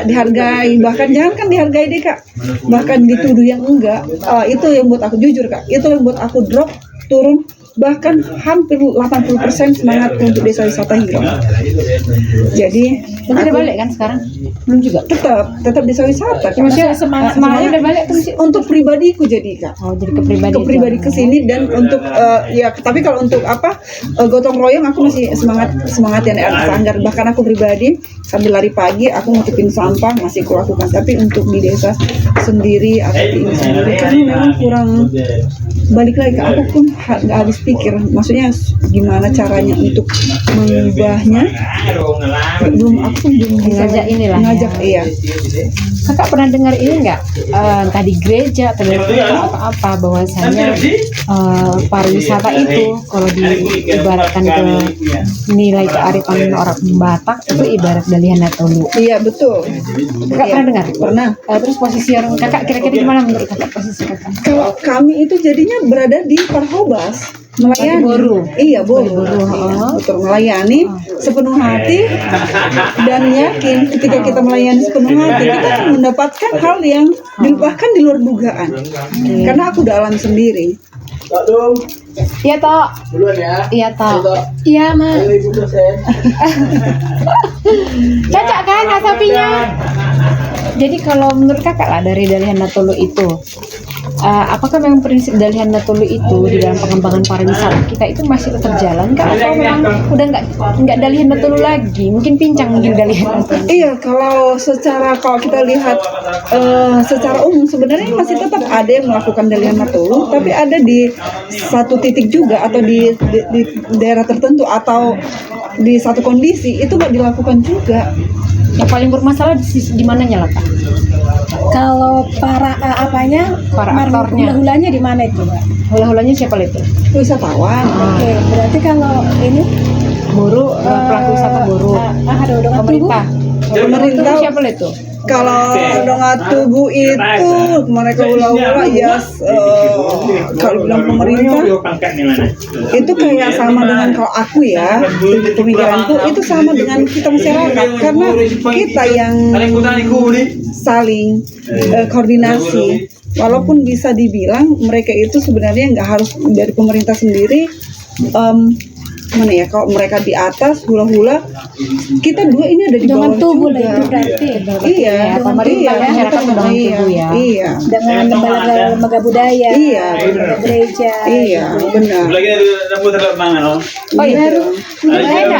dihargai, bahkan jangan kan dihargai deh Kak, bahkan dituduh yang enggak, itu yang buat aku jujur Kak, itu yang buat aku drop, turun, bahkan hampir 80% semangat untuk desa wisata hilang. Jadi Udah balik kan sekarang? Belum juga? tetap desa wisata Kak. Maksudnya semangatnya udah balik tuh Untuk pribadiku jadi Kak. Oh jadi ke pribadi kesini dan untuk ya tapi kalau untuk gotong royong aku masih semangat yang sanggar, bahkan aku pribadi sambil lari pagi aku ngutipin sampah masih aku lakukan. Tapi untuk di desa sendiri atau di ini sendiri kan memang kurang. Balik lagi ke aku pun nggak habis pikir, maksudnya gimana caranya untuk mengubahnya, aku belum bisa ngajak iya. Kakak pernah dengar ini nggak, entah di gereja atau dari atau apa, bahwasanya pariwisata itu kalau diibaratkan ke nilai kearifan orang Batak itu ibarat dalihan Natolu. Iya betul. Kakak pernah dengar? Pernah. Terus posisi orang kakak kira-kira gimana menurut kakak posisi kakak? Kalau kami itu jadinya berada di Parhobas melayani. Boru. Iya boru. Betul, melayani sepenuh hati dan yakin ketika kita melayani sepenuh hati kita akan mendapatkan hal yang bahkan di luar dugaan. Karena aku udah alami sendiri. Iya toh. Duluan ya. Iya toh. Iya Ma. Ibu dosen. Cocok kan asapinya? Jadi kalau menurut kakak lah dari dalihan Natolu itu, apakah memang prinsip dalihan Natolu itu di dalam pengembangan pariwisata kita itu masih tetap jalan kah, atau memang udah nggak dalihan Natolu lagi, mungkin pincang mungkin dalihan Natolu? Iya, kalau kita lihat secara umum sebenarnya masih tetap ada yang melakukan dalihan Natolu, tapi ada di satu titik juga atau di daerah tertentu atau di satu kondisi itu nggak dilakukan juga. Yang paling bermasalah di mananya lah Pak? Kalau para Para aktornya. hula-hulanya di mana itu Pak? Hula-hulanya siapa itu? Wisatawan. Oke, berarti kalau ini Buruh, pelaku wisata buruh. ada udang Pemerintah. Pemerintah. Itu siapa itu? Kalau donat tubuh itu mereka hula-hula ya kalau bilang pemerintah itu kayak sama dengan kalau aku ya pemikiranku itu sama dengan kita masyarakat karena kita yang saling koordinasi walaupun bisa dibilang mereka itu sebenarnya nggak harus dari pemerintah sendiri. Mana ya kalau mereka di atas hula-hula kita dua ini ada di bawah dengan tubuh lah juga. itu berarti Iya, pemerintah iya, masyarakat iya, dengan iya, tubuh ya. Iya, dengan lembaga budaya, Iya. lembaga gereja. iya, benar. Lagi ada terlalu mangan loh. Oh iya. Gitu. Menurut Eda,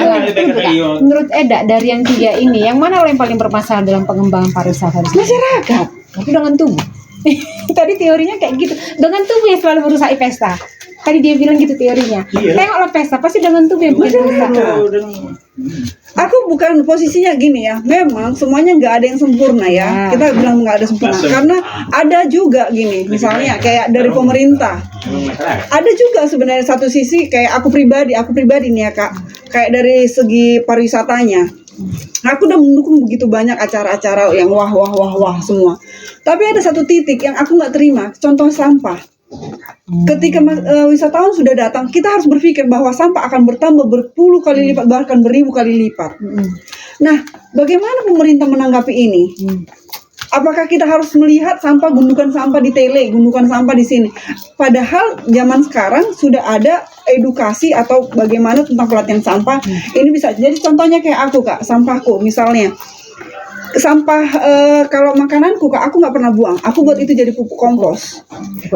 menurut Eda dari yang tiga ini, yang mana yang paling bermasalah dalam pengembangan pariwisata? Masyarakat. Tapi dengan tubuh. Tadi teorinya kayak gitu. Dengan tubuh yang selalu merusak pesta. Tadi dia bilang gitu teorinya. Tengoklah pesta pasti dengan tubuh yang bikin rusak. Aku bukan posisinya gini ya. Memang semuanya nggak ada yang sempurna ya. Nah. Kita bilang nggak ada sempurna karena ada juga gini. Misalnya kayak dari pemerintah. Ada juga sebenarnya satu sisi kayak aku pribadi nih ya Kak. Kayak dari segi pariwisatanya. Aku udah mendukung begitu banyak acara-acara yang wah semua. Tapi ada satu titik yang aku nggak terima. Contoh sampah. Ketika wisatawan sudah datang, kita harus berpikir bahwa sampah akan bertambah berpuluh kali lipat bahkan beribu kali lipat. Nah, bagaimana pemerintah menanggapi ini? Apakah kita harus melihat sampah gundukan sampah di tele, gundukan sampah di sini? Padahal zaman sekarang sudah ada edukasi atau bagaimana tentang pelatihan sampah. Ini bisa jadi contohnya kayak aku Kak, sampahku misalnya. Sampah kalau makananku Kak, aku nggak pernah buang. Aku buat itu jadi pupuk kompos.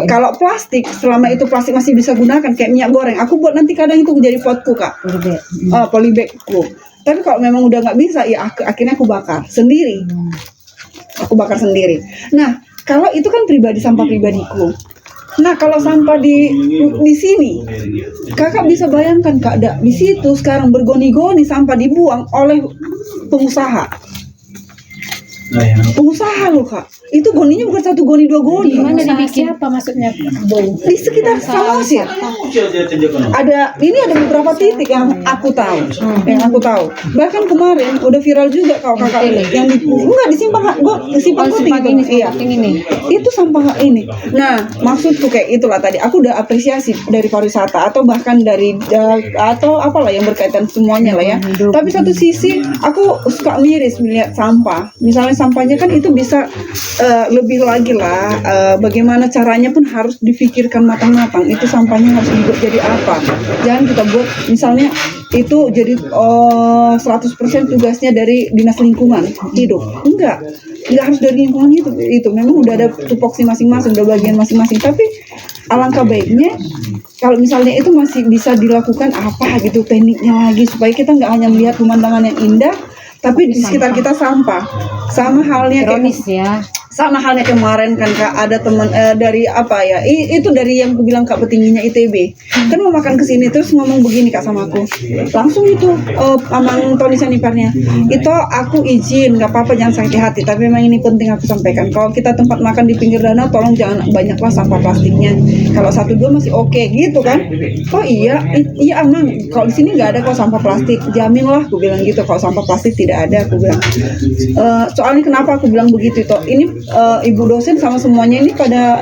Kalau plastik, selama itu plastik masih bisa gunakan kayak minyak goreng, aku buat nanti kadang itu menjadi potku Kak. Polybagku. Tapi kalau memang udah nggak bisa, ya akhirnya aku bakar sendiri. Aku bakar sendiri. Nah, kalau itu kan pribadi sampah pribadiku. Nah, kalau sampah di sini, Kakak bisa bayangkan Kak, di situ sekarang bergoni-goni sampah dibuang oleh pengusaha. Pengusaha loh Kak, itu goninya bukan satu goni dua goni. Di mana dibikin apa maksudnya? Di sekitar Samosir. Ada beberapa titik yang aku tahu, Bahkan kemarin udah viral juga kalau Kakak yang di simpang Kuting itu. Iya. Itu sampah ini. Nah, maksudku kayak itulah tadi. Aku udah apresiasi dari pariwisata atau bahkan dari atau apalah yang berkaitan semuanya lah ya. Tapi satu sisi aku suka miris melihat sampah. Misalnya sampahnya kan itu bisa lebih lagi lah bagaimana caranya pun harus difikirkan matang-matang. Itu sampahnya harus dibuat jadi apa. Jangan kita buat misalnya itu jadi 100% tugasnya dari dinas lingkungan hidup. Enggak harus dari lingkungan itu memang udah ada tupoksi masing-masing, udah bagian masing-masing. Tapi alangkah baiknya kalau misalnya itu masih bisa dilakukan apa gitu tekniknya lagi supaya kita nggak hanya melihat pemandangan yang indah tapi di sekitar kita sampah. Sama halnya sama halnya kemarin kan Kak, ada teman dari apa ya, itu dari yang aku bilang Kak petingginya ITB kan mau makan kesini terus ngomong begini Kak sama aku langsung itu Amang Tony Saniparnya itu aku izin nggak apa-apa jangan sakit hati tapi memang ini penting aku sampaikan kalau kita tempat makan di pinggir danau tolong jangan banyaklah sampah plastiknya kalau 1-2 masih oke gitu kan. Oh iya Amang kalau di sini nggak ada kok sampah plastik jamin lah aku bilang gitu kalau sampah plastik tidak ada aku bilang soalnya kenapa aku bilang begitu toh ini ibu dosen sama semuanya ini pada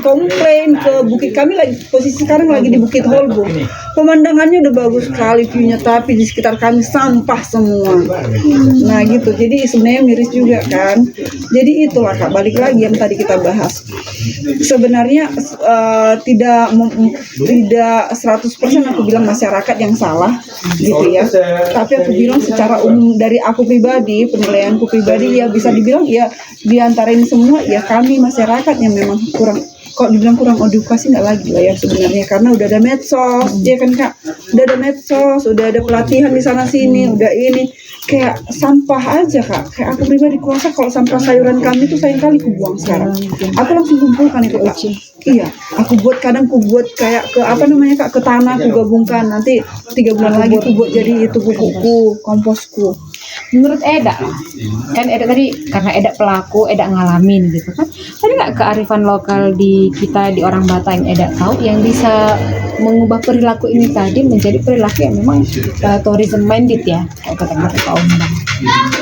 komplain ke bukit kami lagi posisi sekarang lagi di Bukit Holbo pemandangannya udah bagus sekali view-nya tapi di sekitar kami sampah semua. Nah gitu jadi sebenarnya miris juga kan. Jadi itulah Kak balik lagi yang tadi kita bahas sebenarnya tidak 100% aku bilang masyarakat yang salah gitu ya tapi aku bilang secara umum dari aku pribadi penilaianku pribadi ya bisa dibilang ya di antara ini semua ya kami masyarakat yang memang kurang kok dibilang kurang edukasi nggak lagi lah ya sebenarnya karena udah ada medsos ya kan Kak udah ada medsos udah ada pelatihan di sana sini udah ini kayak sampah aja Kak kayak aku pribadi kuasa kalau sampah sayuran kami tuh sayang kali kubuang sekarang aku langsung kumpulkan itu Kak iya aku buat kadang aku buat kayak ke apa namanya Kak ke tanah aku gabungkan nanti 3 bulan lagi aku buat jadi itu pupukku komposku menurut Eda kan Eda tadi karena Eda pelaku, Eda ngalamin gitu kan, ada nggak kearifan lokal di kita, di orang Batak yang Eda tahu yang bisa mengubah perilaku ini tadi menjadi perilaku yang memang tourism minded ya, kalau kata Pak Undang.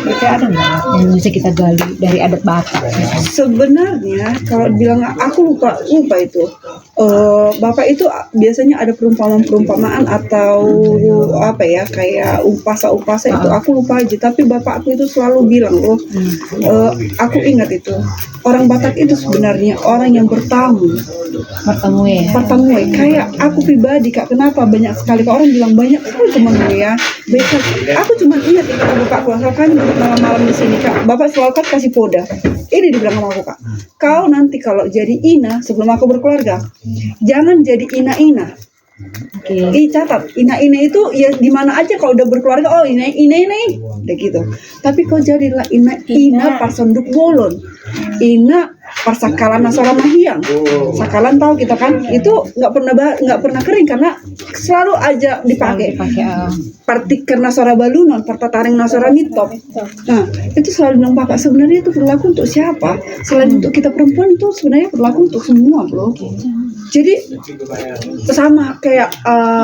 Kira-kira ada nggak yang bisa kita gali dari adat Batak? Sebenarnya kalau bilang aku lupa itu. Bapak itu biasanya ada perumpamaan atau apa ya, kayak upasa itu aku lupa aja, tapi bapak aku itu selalu bilang loh, aku ingat itu orang Batak itu sebenarnya orang yang bertamu kayak aku pribadi Kak, kenapa banyak sekali Kak orang bilang banyak sekali teman gue ya baik, aku cuma ingat itu kata bapakku, asalkan malam-malam di sini Kak, bapak selalu kan kasih poda ini, dibilang sama aku Kak, kau nanti kalau jadi ina sebelum aku berkeluarga jangan jadi ina-ina. Catat, ina-ina itu ya di mana aja kalau udah berkeluarga, oh ina udah gitu. Tapi kau jadilah ina parsonduk bolon, ina parsakalan nasora mahiang. Sakalan tahu kita kan, itu nggak pernah kering karena selalu aja dipakai. Partiker nasora balunon, partataring nasora mitop. Nah, itu selalu bilang bapak, sebenarnya itu berlaku untuk siapa? Selain untuk kita perempuan itu sebenarnya berlaku untuk semua, bro. Jadi sama kayak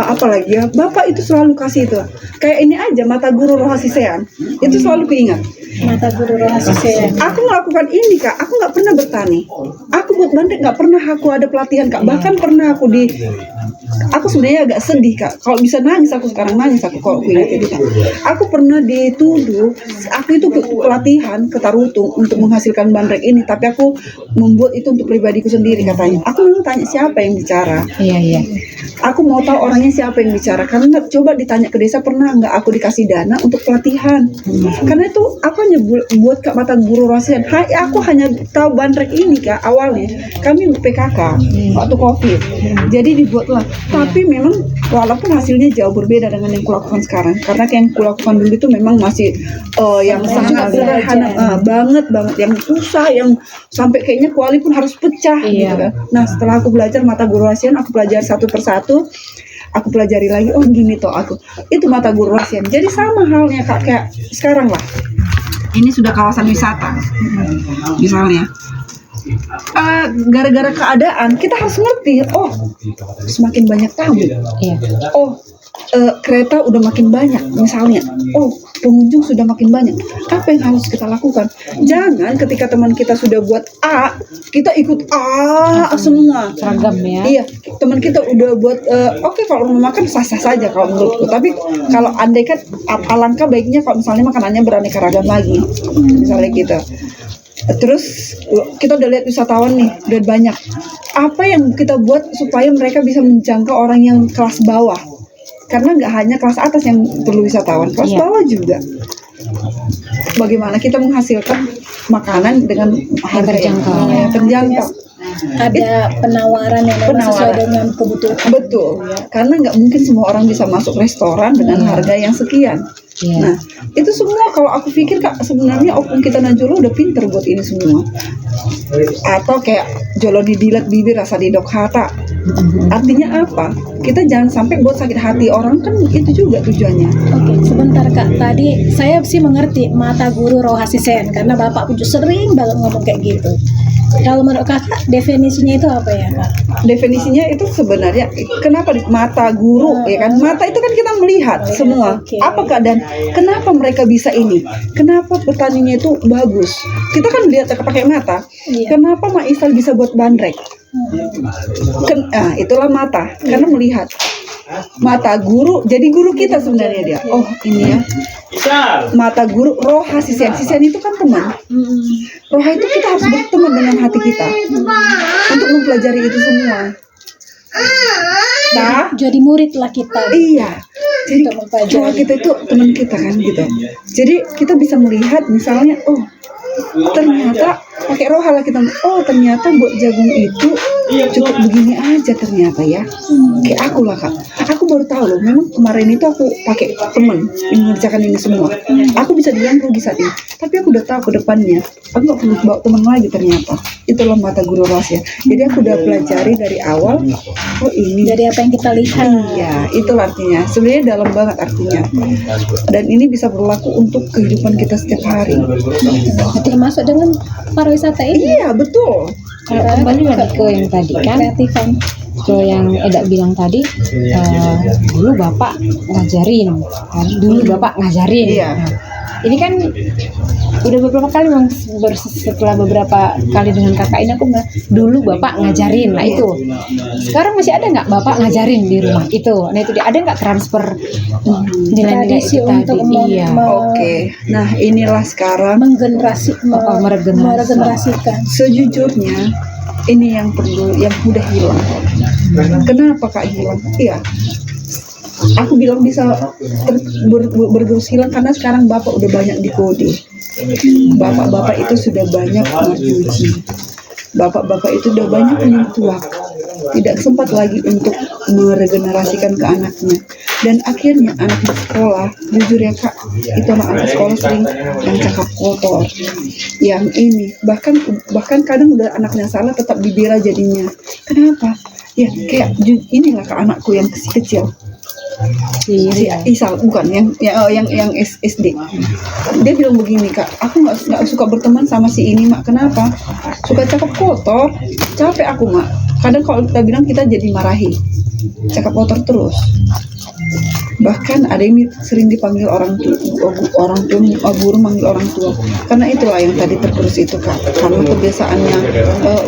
apa lagi ya, bapak itu selalu kasih itu kayak ini aja, mata guru rohasisean itu selalu keingat. Mata guru rohasisean, aku melakukan ini Kak, aku nggak pernah bertani, aku buat bandrek nggak pernah aku ada pelatihan Kak, bahkan pernah aku sebenarnya agak sedih Kak, kalau bisa nangis aku sekarang nangis aku kalau ingat itu Kak. Aku pernah dituduh aku itu pelatihan ke Tarutung untuk menghasilkan bandrek ini, tapi aku membuat itu untuk pribadiku sendiri katanya. Aku lalu tanya siapa yang bicara. Iya. Aku mau tahu orangnya siapa yang bicara, karena coba ditanya ke desa pernah nggak aku dikasih dana untuk pelatihan. Karena itu aku hanya buat Kak mata guru rohasian. Aku hanya tahu bandrek ini Kak awalnya. Kami PKK waktu COVID. Jadi dibuatlah. Tapi memang walaupun hasilnya jauh berbeda dengan yang kulakukan sekarang, karena yang kulakukan dulu itu memang masih yang sangat sederhana banget yang susah, yang sampai kayaknya kuali pun harus pecah gitu kan. Nah setelah aku belajar mata guru rohasian, aku pelajari satu persatu, aku pelajari lagi, oh gini toh aku itu mata guru rohasian. Jadi sama halnya Kak, kayak sekarang lah ini sudah kawasan wisata misalnya, gara-gara keadaan kita harus ngerti, oh semakin banyak tamu, oh kereta udah makin banyak misalnya, oh pengunjung sudah makin banyak, apa yang harus kita lakukan? Jangan ketika teman kita sudah buat A, kita ikut A semua seragam ya. Iya, teman kita udah buat oke, kalau mau makan sah-sah saja kalau menurutku, tapi kalau andai kan alangkah baiknya kalau misalnya makanannya beraneka ragam lagi misalnya gitu. Terus kita udah lihat wisatawan nih, udah banyak. Apa yang kita buat supaya mereka bisa menjangkau orang yang kelas bawah? Karena nggak hanya kelas atas yang perlu wisatawan, kelas bawah juga. Bagaimana kita menghasilkan makanan dengan harga yang terjangkau? ada penawaran yang memang sesuai dengan kebutuhan. Betul, karena nggak mungkin semua orang bisa masuk restoran dengan harga yang sekian. Nah, itu semua kalau aku pikir Kak, sebenarnya Opung kita Najolo udah pinter buat ini semua. Atau kayak jolo didilat bibir rasa didok hata. Artinya apa? Kita jangan sampai buat sakit hati orang, kan itu juga tujuannya. Oke, sebentar Kak. Tadi saya sih mengerti mata guru rohasisen karena Bapak pun sering banget ngomong kayak gitu. Kalau menurut Kakak definisinya itu apa ya Kak? Definisinya itu sebenarnya kenapa di mata guru ya kan? Mata itu kan kita melihat semua. Apa keadaan? Kenapa mereka bisa ini? Kenapa petaninya itu bagus? Kita kan lihat pakai mata. Kenapa Mak Isal bisa buat bandrek? Itulah mata, karena melihat. Mata guru, jadi guru kita sebenarnya dia. Oh ini ya, mata guru roha sisian. Sisian itu kan teman. Roha itu kita harus berteman dengan hati kita untuk mempelajari itu semua. Nah, jadi murid lah kita. Iya. Jadi roha kita itu teman kita kan gitu. Jadi kita bisa melihat misalnya, oh ternyata pakai roha lah kita. Oh ternyata buat jagung itu cukup begini aja ternyata ya. Kayak aku lah kak, aku baru tahu loh, memang kemarin itu aku pakai temen yang mengerjakan ini semua. Aku bisa bilang rugi saat ini, tapi aku udah tahu ke depannya aku nggak perlu bawa teman lagi ternyata. Itulah mata guru rahasia. Jadi aku udah pelajari dari awal, oh ini Dari apa yang kita lihat. iya, itulah artinya. Sebenarnya dalam banget artinya. Dan ini bisa berlaku untuk kehidupan kita setiap hari. Termasuk dengan pariwisata ini. Iya, betul. Kalau kembali lagi ke yang tadi kan, Kreatifan. ke yang Eda bilang tadi, dulu bapak ngajarin, kan? Dulu bapak ngajarin. Iya. Nah, ini kan udah beberapa kali Bang, setelah beberapa kali dengan kakak ini aku bilang, dulu bapak ngajarin. Nah itu sekarang masih ada nggak bapak ngajarin di rumah itu? Nah itu dia, ada nggak transfer nilai-nilai Tradisi itu untuk tadi? Iya. Oke. Nah, inilah sekarang meregenerasikan. sejujurnya ini yang perlu, yang udah hilang. Kenapa kak hilang? Iya. Aku bilang bisa bergerus hilang karena sekarang bapak udah banyak dikode. Bapak-bapak itu sudah banyak mencuci. Bapak-bapak itu udah banyak menyentuh, tidak sempat lagi untuk meregenerasikan ke anaknya. Dan akhirnya anak di sekolah, jujur ya kak, itu anak sekolah sering yang cakap kotor, yang ini, bahkan kadang udah anaknya salah tetap dibela jadinya. Kenapa? Ya kayak inilah kak anakku yang kecil. Si Isal bukan yang SD. Dia bilang begini kak, aku nggak suka berteman sama si ini mak. Kenapa? Suka cakap kotor, capek aku mak. Kadang kalau kita bilang kita jadi marahi, cakap kotor terus. Bahkan ada yang sering dipanggil orang tua, guru manggil orang tua, karena itulah yang tadi tergerus itu kak, karena kebiasaannya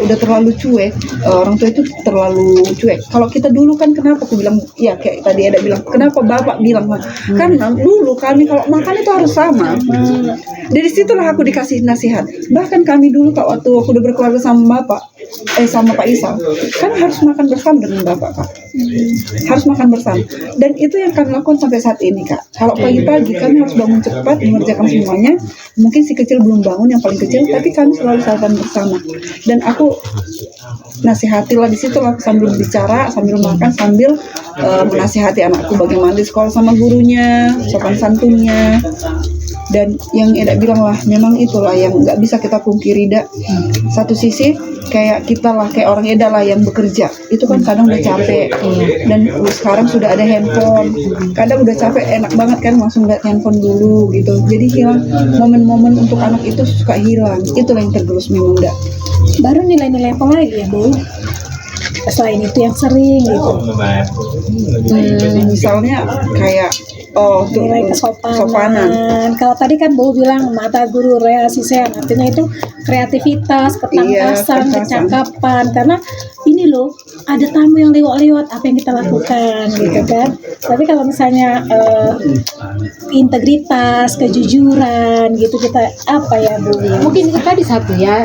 udah terlalu cuek. Orang tua itu terlalu cuek. Kalau kita dulu kan, kenapa aku bilang ya kayak tadi ada bilang, kenapa bapak bilang mak? Karena dulu kami kalau makan itu harus sama. Dari situlah aku dikasih nasihat. Bahkan kami dulu kak, waktu aku udah berkeluarga sama bapak, sama Pak Isal, kan harus makan bersama dengan bapak kak. Harus makan bersama. Dan itu yang kami lakukan sampai saat ini kak. Kalau pagi-pagi kami harus bangun cepat mengerjakan semuanya. Mungkin si kecil belum bangun, yang paling kecil, tapi kami selalu sarapan bersama. Dan aku nasihatilah di situ lah, sambil bicara, sambil makan, sambil menasihati anakku bagaimana di sekolah sama gurunya, sopan santunnya. Dan yang Eda bilang lah, memang itulah yang nggak bisa kita pungkiri dak. Satu sisi kayak kita lah, kayak orang Eda lah yang bekerja, itu kan kadang udah capek. Dan sekarang sudah ada handphone, kadang udah capek, enak banget kan langsung lihat handphone dulu gitu. Jadi hilang momen-momen untuk anak itu, suka hilang. Itulah yang tergerus memang dak. Baru nilai-nilai apa lagi ya Bu? Selain itu yang sering gitu. Misalnya kayak Nilai kesopanan. Kalau tadi kan Bu bilang mata guru relasi sehat, artinya itu kreativitas, ketangkasan, kecakapan. Karena ini loh, ada tamu yang lewat-lewat, apa yang kita lakukan gitu kan. Tapi kalau misalnya integritas, kejujuran gitu, kita apa ya Bu? Mungkin itu tadi satu ya.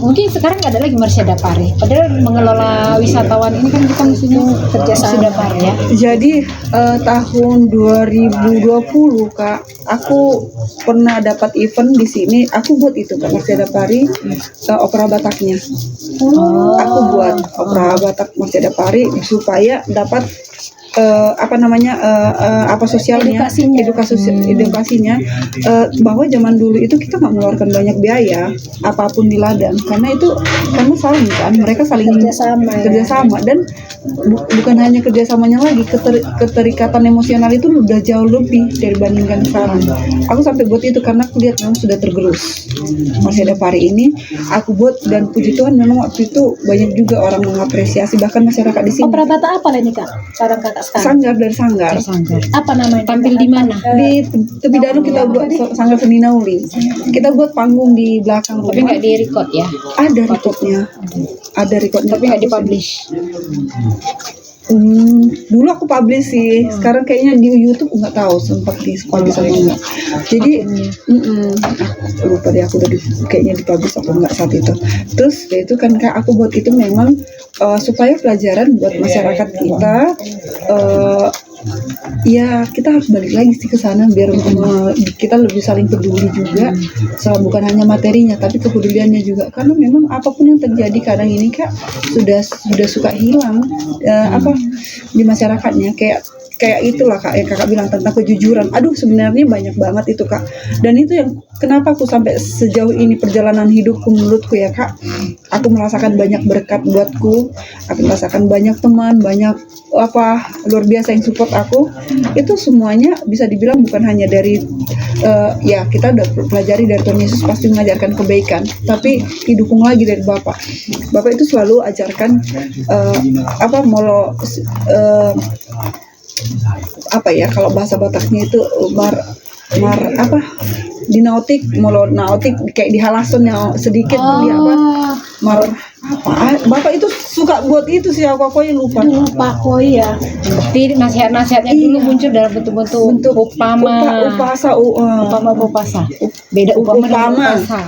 Mungkin sekarang nggak ada lagi Marsyada Pari. Padahal mengelola wisatawan ini kan kita mestinya kerjasama Pari ya. Jadi tahun 2020 kak, aku pernah dapat event di sini. Aku buat itu kak, Marsyada Pari, opera Bataknya. Aku buat opera Batak Marsyada Pari supaya dapat sosialnya, edukasinya, bahwa zaman dulu itu kita nggak mengeluarkan banyak biaya apapun di ladang, karena saling kan, mereka saling kerjasama dan bukan hanya kerjasamanya lagi, keterikatan emosional itu udah jauh lebih dibandingkan sekarang. Aku sampai buat itu karena aku lihat memang sudah tergerus. Masih ada Pari ini aku buat, dan puji Tuhan memang waktu itu banyak juga orang mengapresiasi, bahkan masyarakat di sini. Opera Batak apa lah ini kak? Sekarang kakak sekarang. Sanggar. Apa namanya? Tampil di mana? Di tepi danau kita buat Sanggar Seni Nauli. Kita buat panggung di belakang rumah. Tapi nggak di record ya? Ada recordnya. Tapi nggak dipublish. Dulu aku publish sih. Sekarang kayaknya di YouTube nggak tahu sempat dipublish atau enggak. Jadi lupa deh aku udah kayaknya dipublish atau enggak saat itu. Terus ya itu kan kak, aku buat itu memang supaya pelajaran buat masyarakat kita. Ya kita harus balik lagi sih ke sana biar kita lebih saling peduli juga, bukan hanya materinya tapi kepeduliannya juga, karena memang apapun yang terjadi kadang ini Kak sudah suka hilang di masyarakatnya, kayak itulah Kak yang Kakak bilang tentang kejujuran. Aduh sebenarnya banyak banget itu Kak, dan itu yang kenapa aku sampai sejauh ini perjalanan hidupku menurutku ya Kak, aku merasakan banyak berkat buatku, aku merasakan banyak teman, banyak luar biasa yang support aku. Itu semuanya bisa dibilang bukan hanya dari ya kita udah pelajari dari Tuhan Yesus pasti mengajarkan kebaikan, tapi didukung lagi dari Bapak itu selalu ajarkan kalau bahasa Bataknya itu dinautik kayak dihalasun yang sedikit Bapak itu suka buat itu sih, aku yang lupa ya. Berarti nasihat-nasihatnya dulu muncul dalam bentuk upama. Upasa. Beda upama dengan upasa.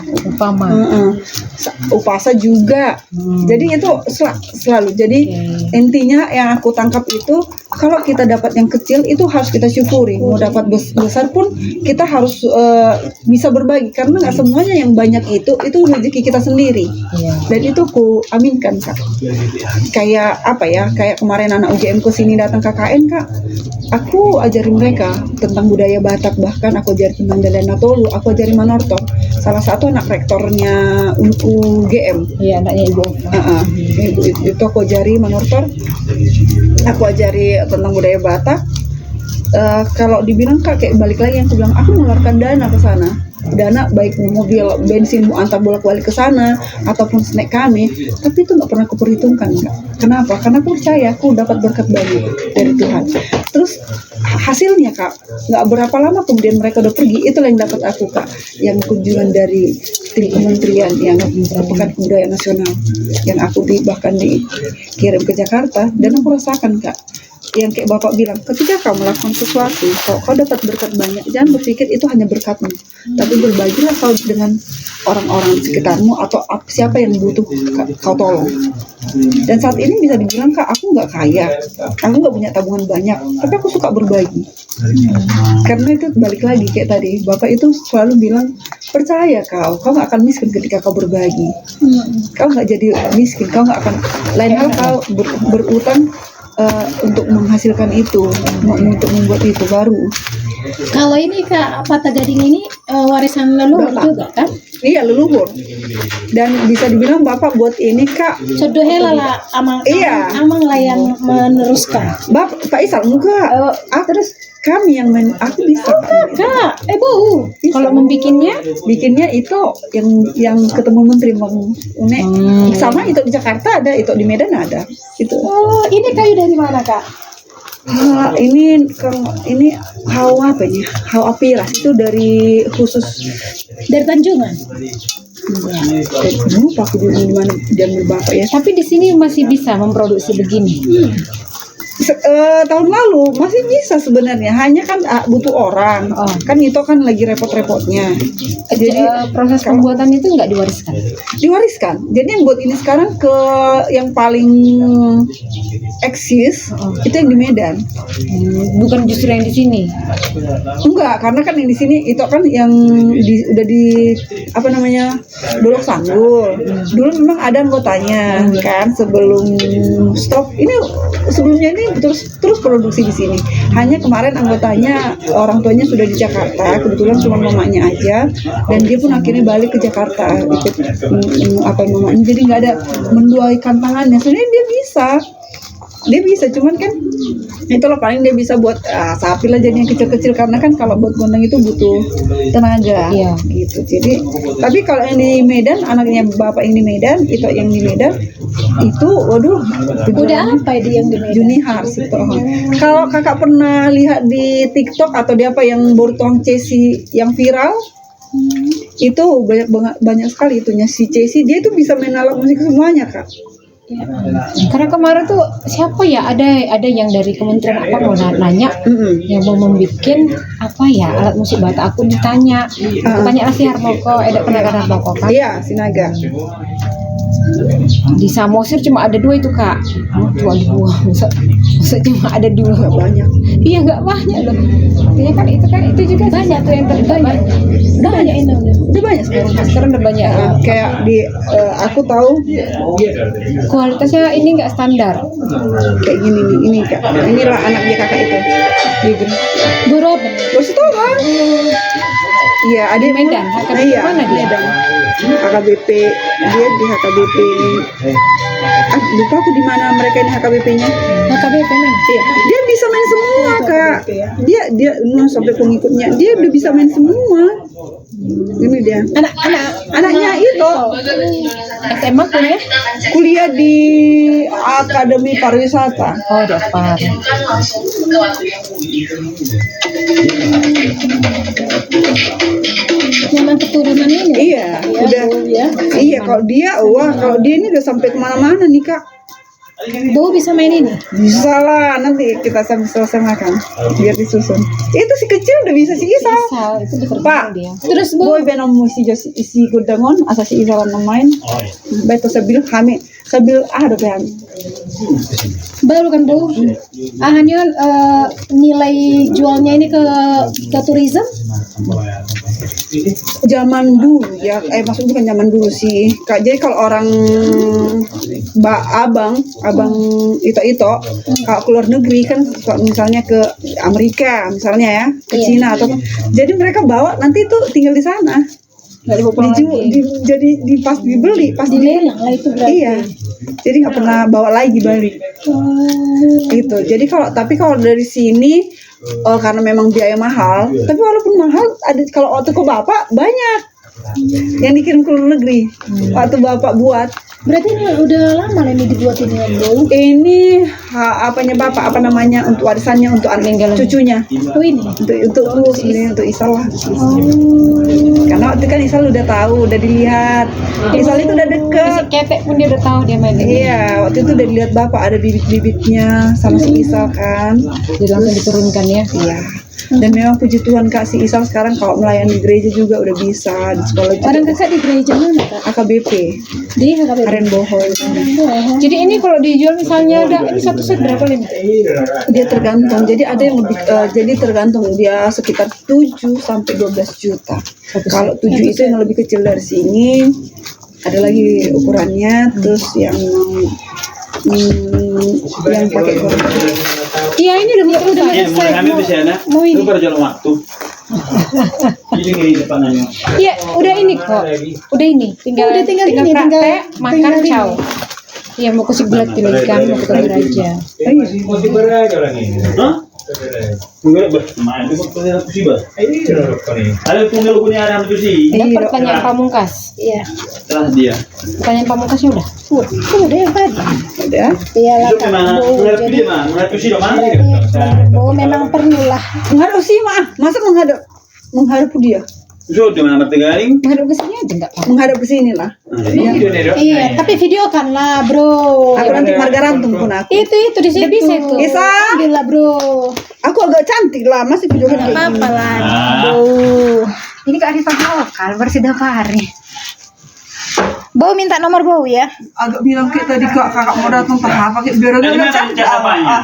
Upasa juga. Jadi itu selalu. Jadi intinya yang aku tangkap itu, kalau kita dapat yang kecil itu harus kita syukuri. Mau dapat besar pun kita harus bisa berbagi, karena nggak semuanya yang banyak itu rezeki kita sendiri. Dan itu ku aminkan Kak. Kayak kemarin anak UGM ke sini datang KKN Kak, aku ajari mereka tentang budaya Batak, bahkan aku ajari tentang Dalian Natolu, aku ajari Manortor, salah satu anak rektornya UGM. Iya, anaknya Ibu. Itu aku ajari Manortor, aku ajari tentang budaya Batak. Kalau dibilang Kak, kayak balik lagi yang aku bilang, aku mengeluarkan dana ke sana, dana baik mobil bensin antar bolak-balik ke sana ataupun snack kami, tapi itu nggak pernah kuperhitungkan Kak. Kenapa? Karena aku percaya aku dapat berkat banyak dari Tuhan. Terus hasilnya Kak, nggak berapa lama kemudian mereka udah pergi, itulah yang dapat aku Kak, yang kunjungan dari tim kementerian yang Pekan Kebudayaan Nasional, yang aku bahkan dikirim ke Jakarta, dan aku rasakan Kak, yang kayak Bapak bilang, ketika kamu melakukan sesuatu, kalau kau dapat berkat banyak, jangan berpikir itu hanya berkatmu, tapi berbagilah kau dengan orang-orang di sekitarmu atau siapa yang butuh kau tolong. Dan saat ini bisa dibilang Kak, aku nggak kaya, aku nggak punya tabungan banyak, tapi aku suka berbagi. Karena itu balik lagi kayak tadi, Bapak itu selalu bilang, percaya kau nggak akan miskin ketika kau berbagi. Kau nggak jadi miskin, kau nggak akan, lain hal kau berutang untuk menghasilkan itu, untuk membuat itu baru. Kalau ini Kak Pata Gading ini warisan leluhur juga kan? Iya, leluhur. Dan bisa dibilang Bapak buat ini Kak, Sodohela lah amang lah yang meneruskan. Pak Isal enggak. Terus kami yang aku bisa Kak, Bu. Kalau bikinnya itu yang ketemu Menteri sama itu di Jakarta ada, itu di Medan ada. Itu. Oh, ini kayu dari mana Kak? Ini hawa apiras itu dari khusus dari Tanjungan. Lupa aku di mana diambil Bapak ya. Tapi di sini masih bisa memproduksi begini. Tahun lalu masih bisa sebenarnya, hanya kan butuh orang. Kan itu kan lagi repot-repotnya. Jadi proses pembuatan itu nggak diwariskan. Jadi yang buat ini sekarang yang paling eksis itu yang di Medan. Bukan justru yang di sini. Enggak, karena kan yang di sini itu kan yang udah di Dolok Sanggul. Dulu memang ada anggotanya kan sebelum stop. Ini sebelumnya ini terus produksi di sini. Hanya kemarin anggotanya orang tuanya sudah di Jakarta, kebetulan cuma mamanya aja, dan dia pun akhirnya balik ke Jakarta ikut mamanya. Jadi nggak ada menduaikan tangannya. Sebenarnya dia bisa, cuman kan itulah paling dia bisa buat sapi lah jadi yang kecil-kecil, karena kan kalau buat gondang itu butuh tenaga gitu. Jadi tapi kalau yang di Medan, anaknya Bapak yang di Medan, itu yang di Medan itu udah apa itu yang di Medan? Junihars itu. Kalau Kakak pernah lihat di TikTok atau di yang baru tuang Cesi yang viral, itu banyak sekali itunya si Cesi, dia itu bisa main alat musik semuanya Kak. Karena kemarin tuh siapa ya, ada yang dari kementerian apa mau nanya yang mau membikin alat musik Batak. Aku ditanya lah si Harmoko, ada pernah kan Harmoko kan? Iya, Sinaga. Di Samosir cuma ada 2 itu kak. Cuma ada 2, masa cuma ada 2. Nggak banyak. Iya nggak banyak loh. Artinya kan itu juga banyak tuh yang terbanyak. Banyak ini udah. Udah banyak sekarang. Sekarang udah banyak. Kayak di aku tahu Kualitasnya ini nggak standar. kayak gini nih, ini kak. Inilah anaknya kakak itu. Dia Buruk. Terus itu kan? Iya, ada yang Medan. HKBP iya, mana dia? Medan. HKBP, dia di HKBP. Lupa aku di mana mereka ini HKBP-nya. HKBP men. Iya, dia bisa main semua kak. Dia sampai pengikutnya, dia udah bisa main semua. Ini dia. Anaknya itu SMA kuliah di Akademi Pariwisata. Oh dapat. Memang keturunan ini. Iya, udah. Iya, kalau dia ini udah sampai kemana-mana nih kak. Bo bisa main ini. Bisa lah, nanti kita sambil selesai makan biar disusun. Itu si kecil udah bisa si Isal. Isal itu Pak, diperlukan dia. terus boy benom si Gudangon asa si Isal main. Beto sabil kami sabil ada kan. Baru kan Bu? Hanya nilai jualnya ini ke tourism. Zaman dulu ya, maksudnya bukan zaman dulu sih. Kak, jadi kalau orang abang itu kalau keluar negeri kan misalnya ke Amerika misalnya ya, ke Cina atau jadi mereka bawa nanti itu tinggal di sana. Jadi pas dibeli, pas Dilelang lah itu berarti. Iya. Jadi nggak pernah bawa lagi balik. Gitu. Jadi kalau dari sini karena memang biaya mahal, tapi walaupun mahal ada kalau waktu ke bapak banyak yang dikirim ke luar negeri. Waktu bapak buat. Berarti ini udah lama ini dibuat ini Bu. Ini apanya bapak apa namanya untuk warisannya untuk anak cucunya. Oh ini. Untuk sebenarnya untuk Isal lah. Karena waktu kan Isal udah tahu, udah dilihat. Isal itu udah deket. Ketek pun dia udah tahu dia main ini. Iya, waktu itu udah dilihat bapak ada bibit-bibitnya sama si Isal kan. Jadi langsung diturunkan ya. Iya. Dan memang puji Tuhan kak si Isal sekarang kalau melayani gereja juga udah bisa di sekolah juga. Orang kakak di gereja mana kak? AKBP Di HKBP. Aren Bohol. Jadi ini kalau dijual misalnya ini satu set berapa nih? Dia tergantung. Jadi ada yang lebih jadi tergantung dia sekitar 7 sampai 12 juta. Kalau 7 itu yang lebih kecil dari sini. Ada lagi ukurannya terus yang pakai korban. Iya ini udah Ya, selesai. mulai kami di sana. Mau ini. Lu pada jalan waktu. Jadi ngiri depannya. Iya, udah ini kok. Udah ini. Tinggal Udah tinggal ini, praktek, tinggal makan ini. caw. Iya, mau ke sebelah ikan, mau ke Toraja. Hah? Tunggu, main itu kok ada kursi bah. Ada tunggu punya ada kursi. Dan pertanyaan pamungkas. Iya. Telah dia. Pertanyaan pamungkasnya udah. Udah yang tadi. Udah. Iya lah Itu kak. memang Bu, menghadap jadi dia mah, menghadap kursi dong mana? Bu memang perlulah. Menghadap sih masa menghadap dia. So, di mana bertegaring? Menghadap ke sini aja enggak apa. Menghadap ke sini lah. Iya, tapi video kan lah bro. Aku nanti margarantum pun aku. Itu di situ. Bisa itu. Bisa. Gila bro. Aku agak cantik lah, masih video Gak kayak apa-apa gini. lah. Ini kearifan lokal, bersidapari. Bo minta nomor Bo ya. Agak bilang kayak tadi kakak mau datang tahap pakai biar Tadi agak mana cantik. cas apanya?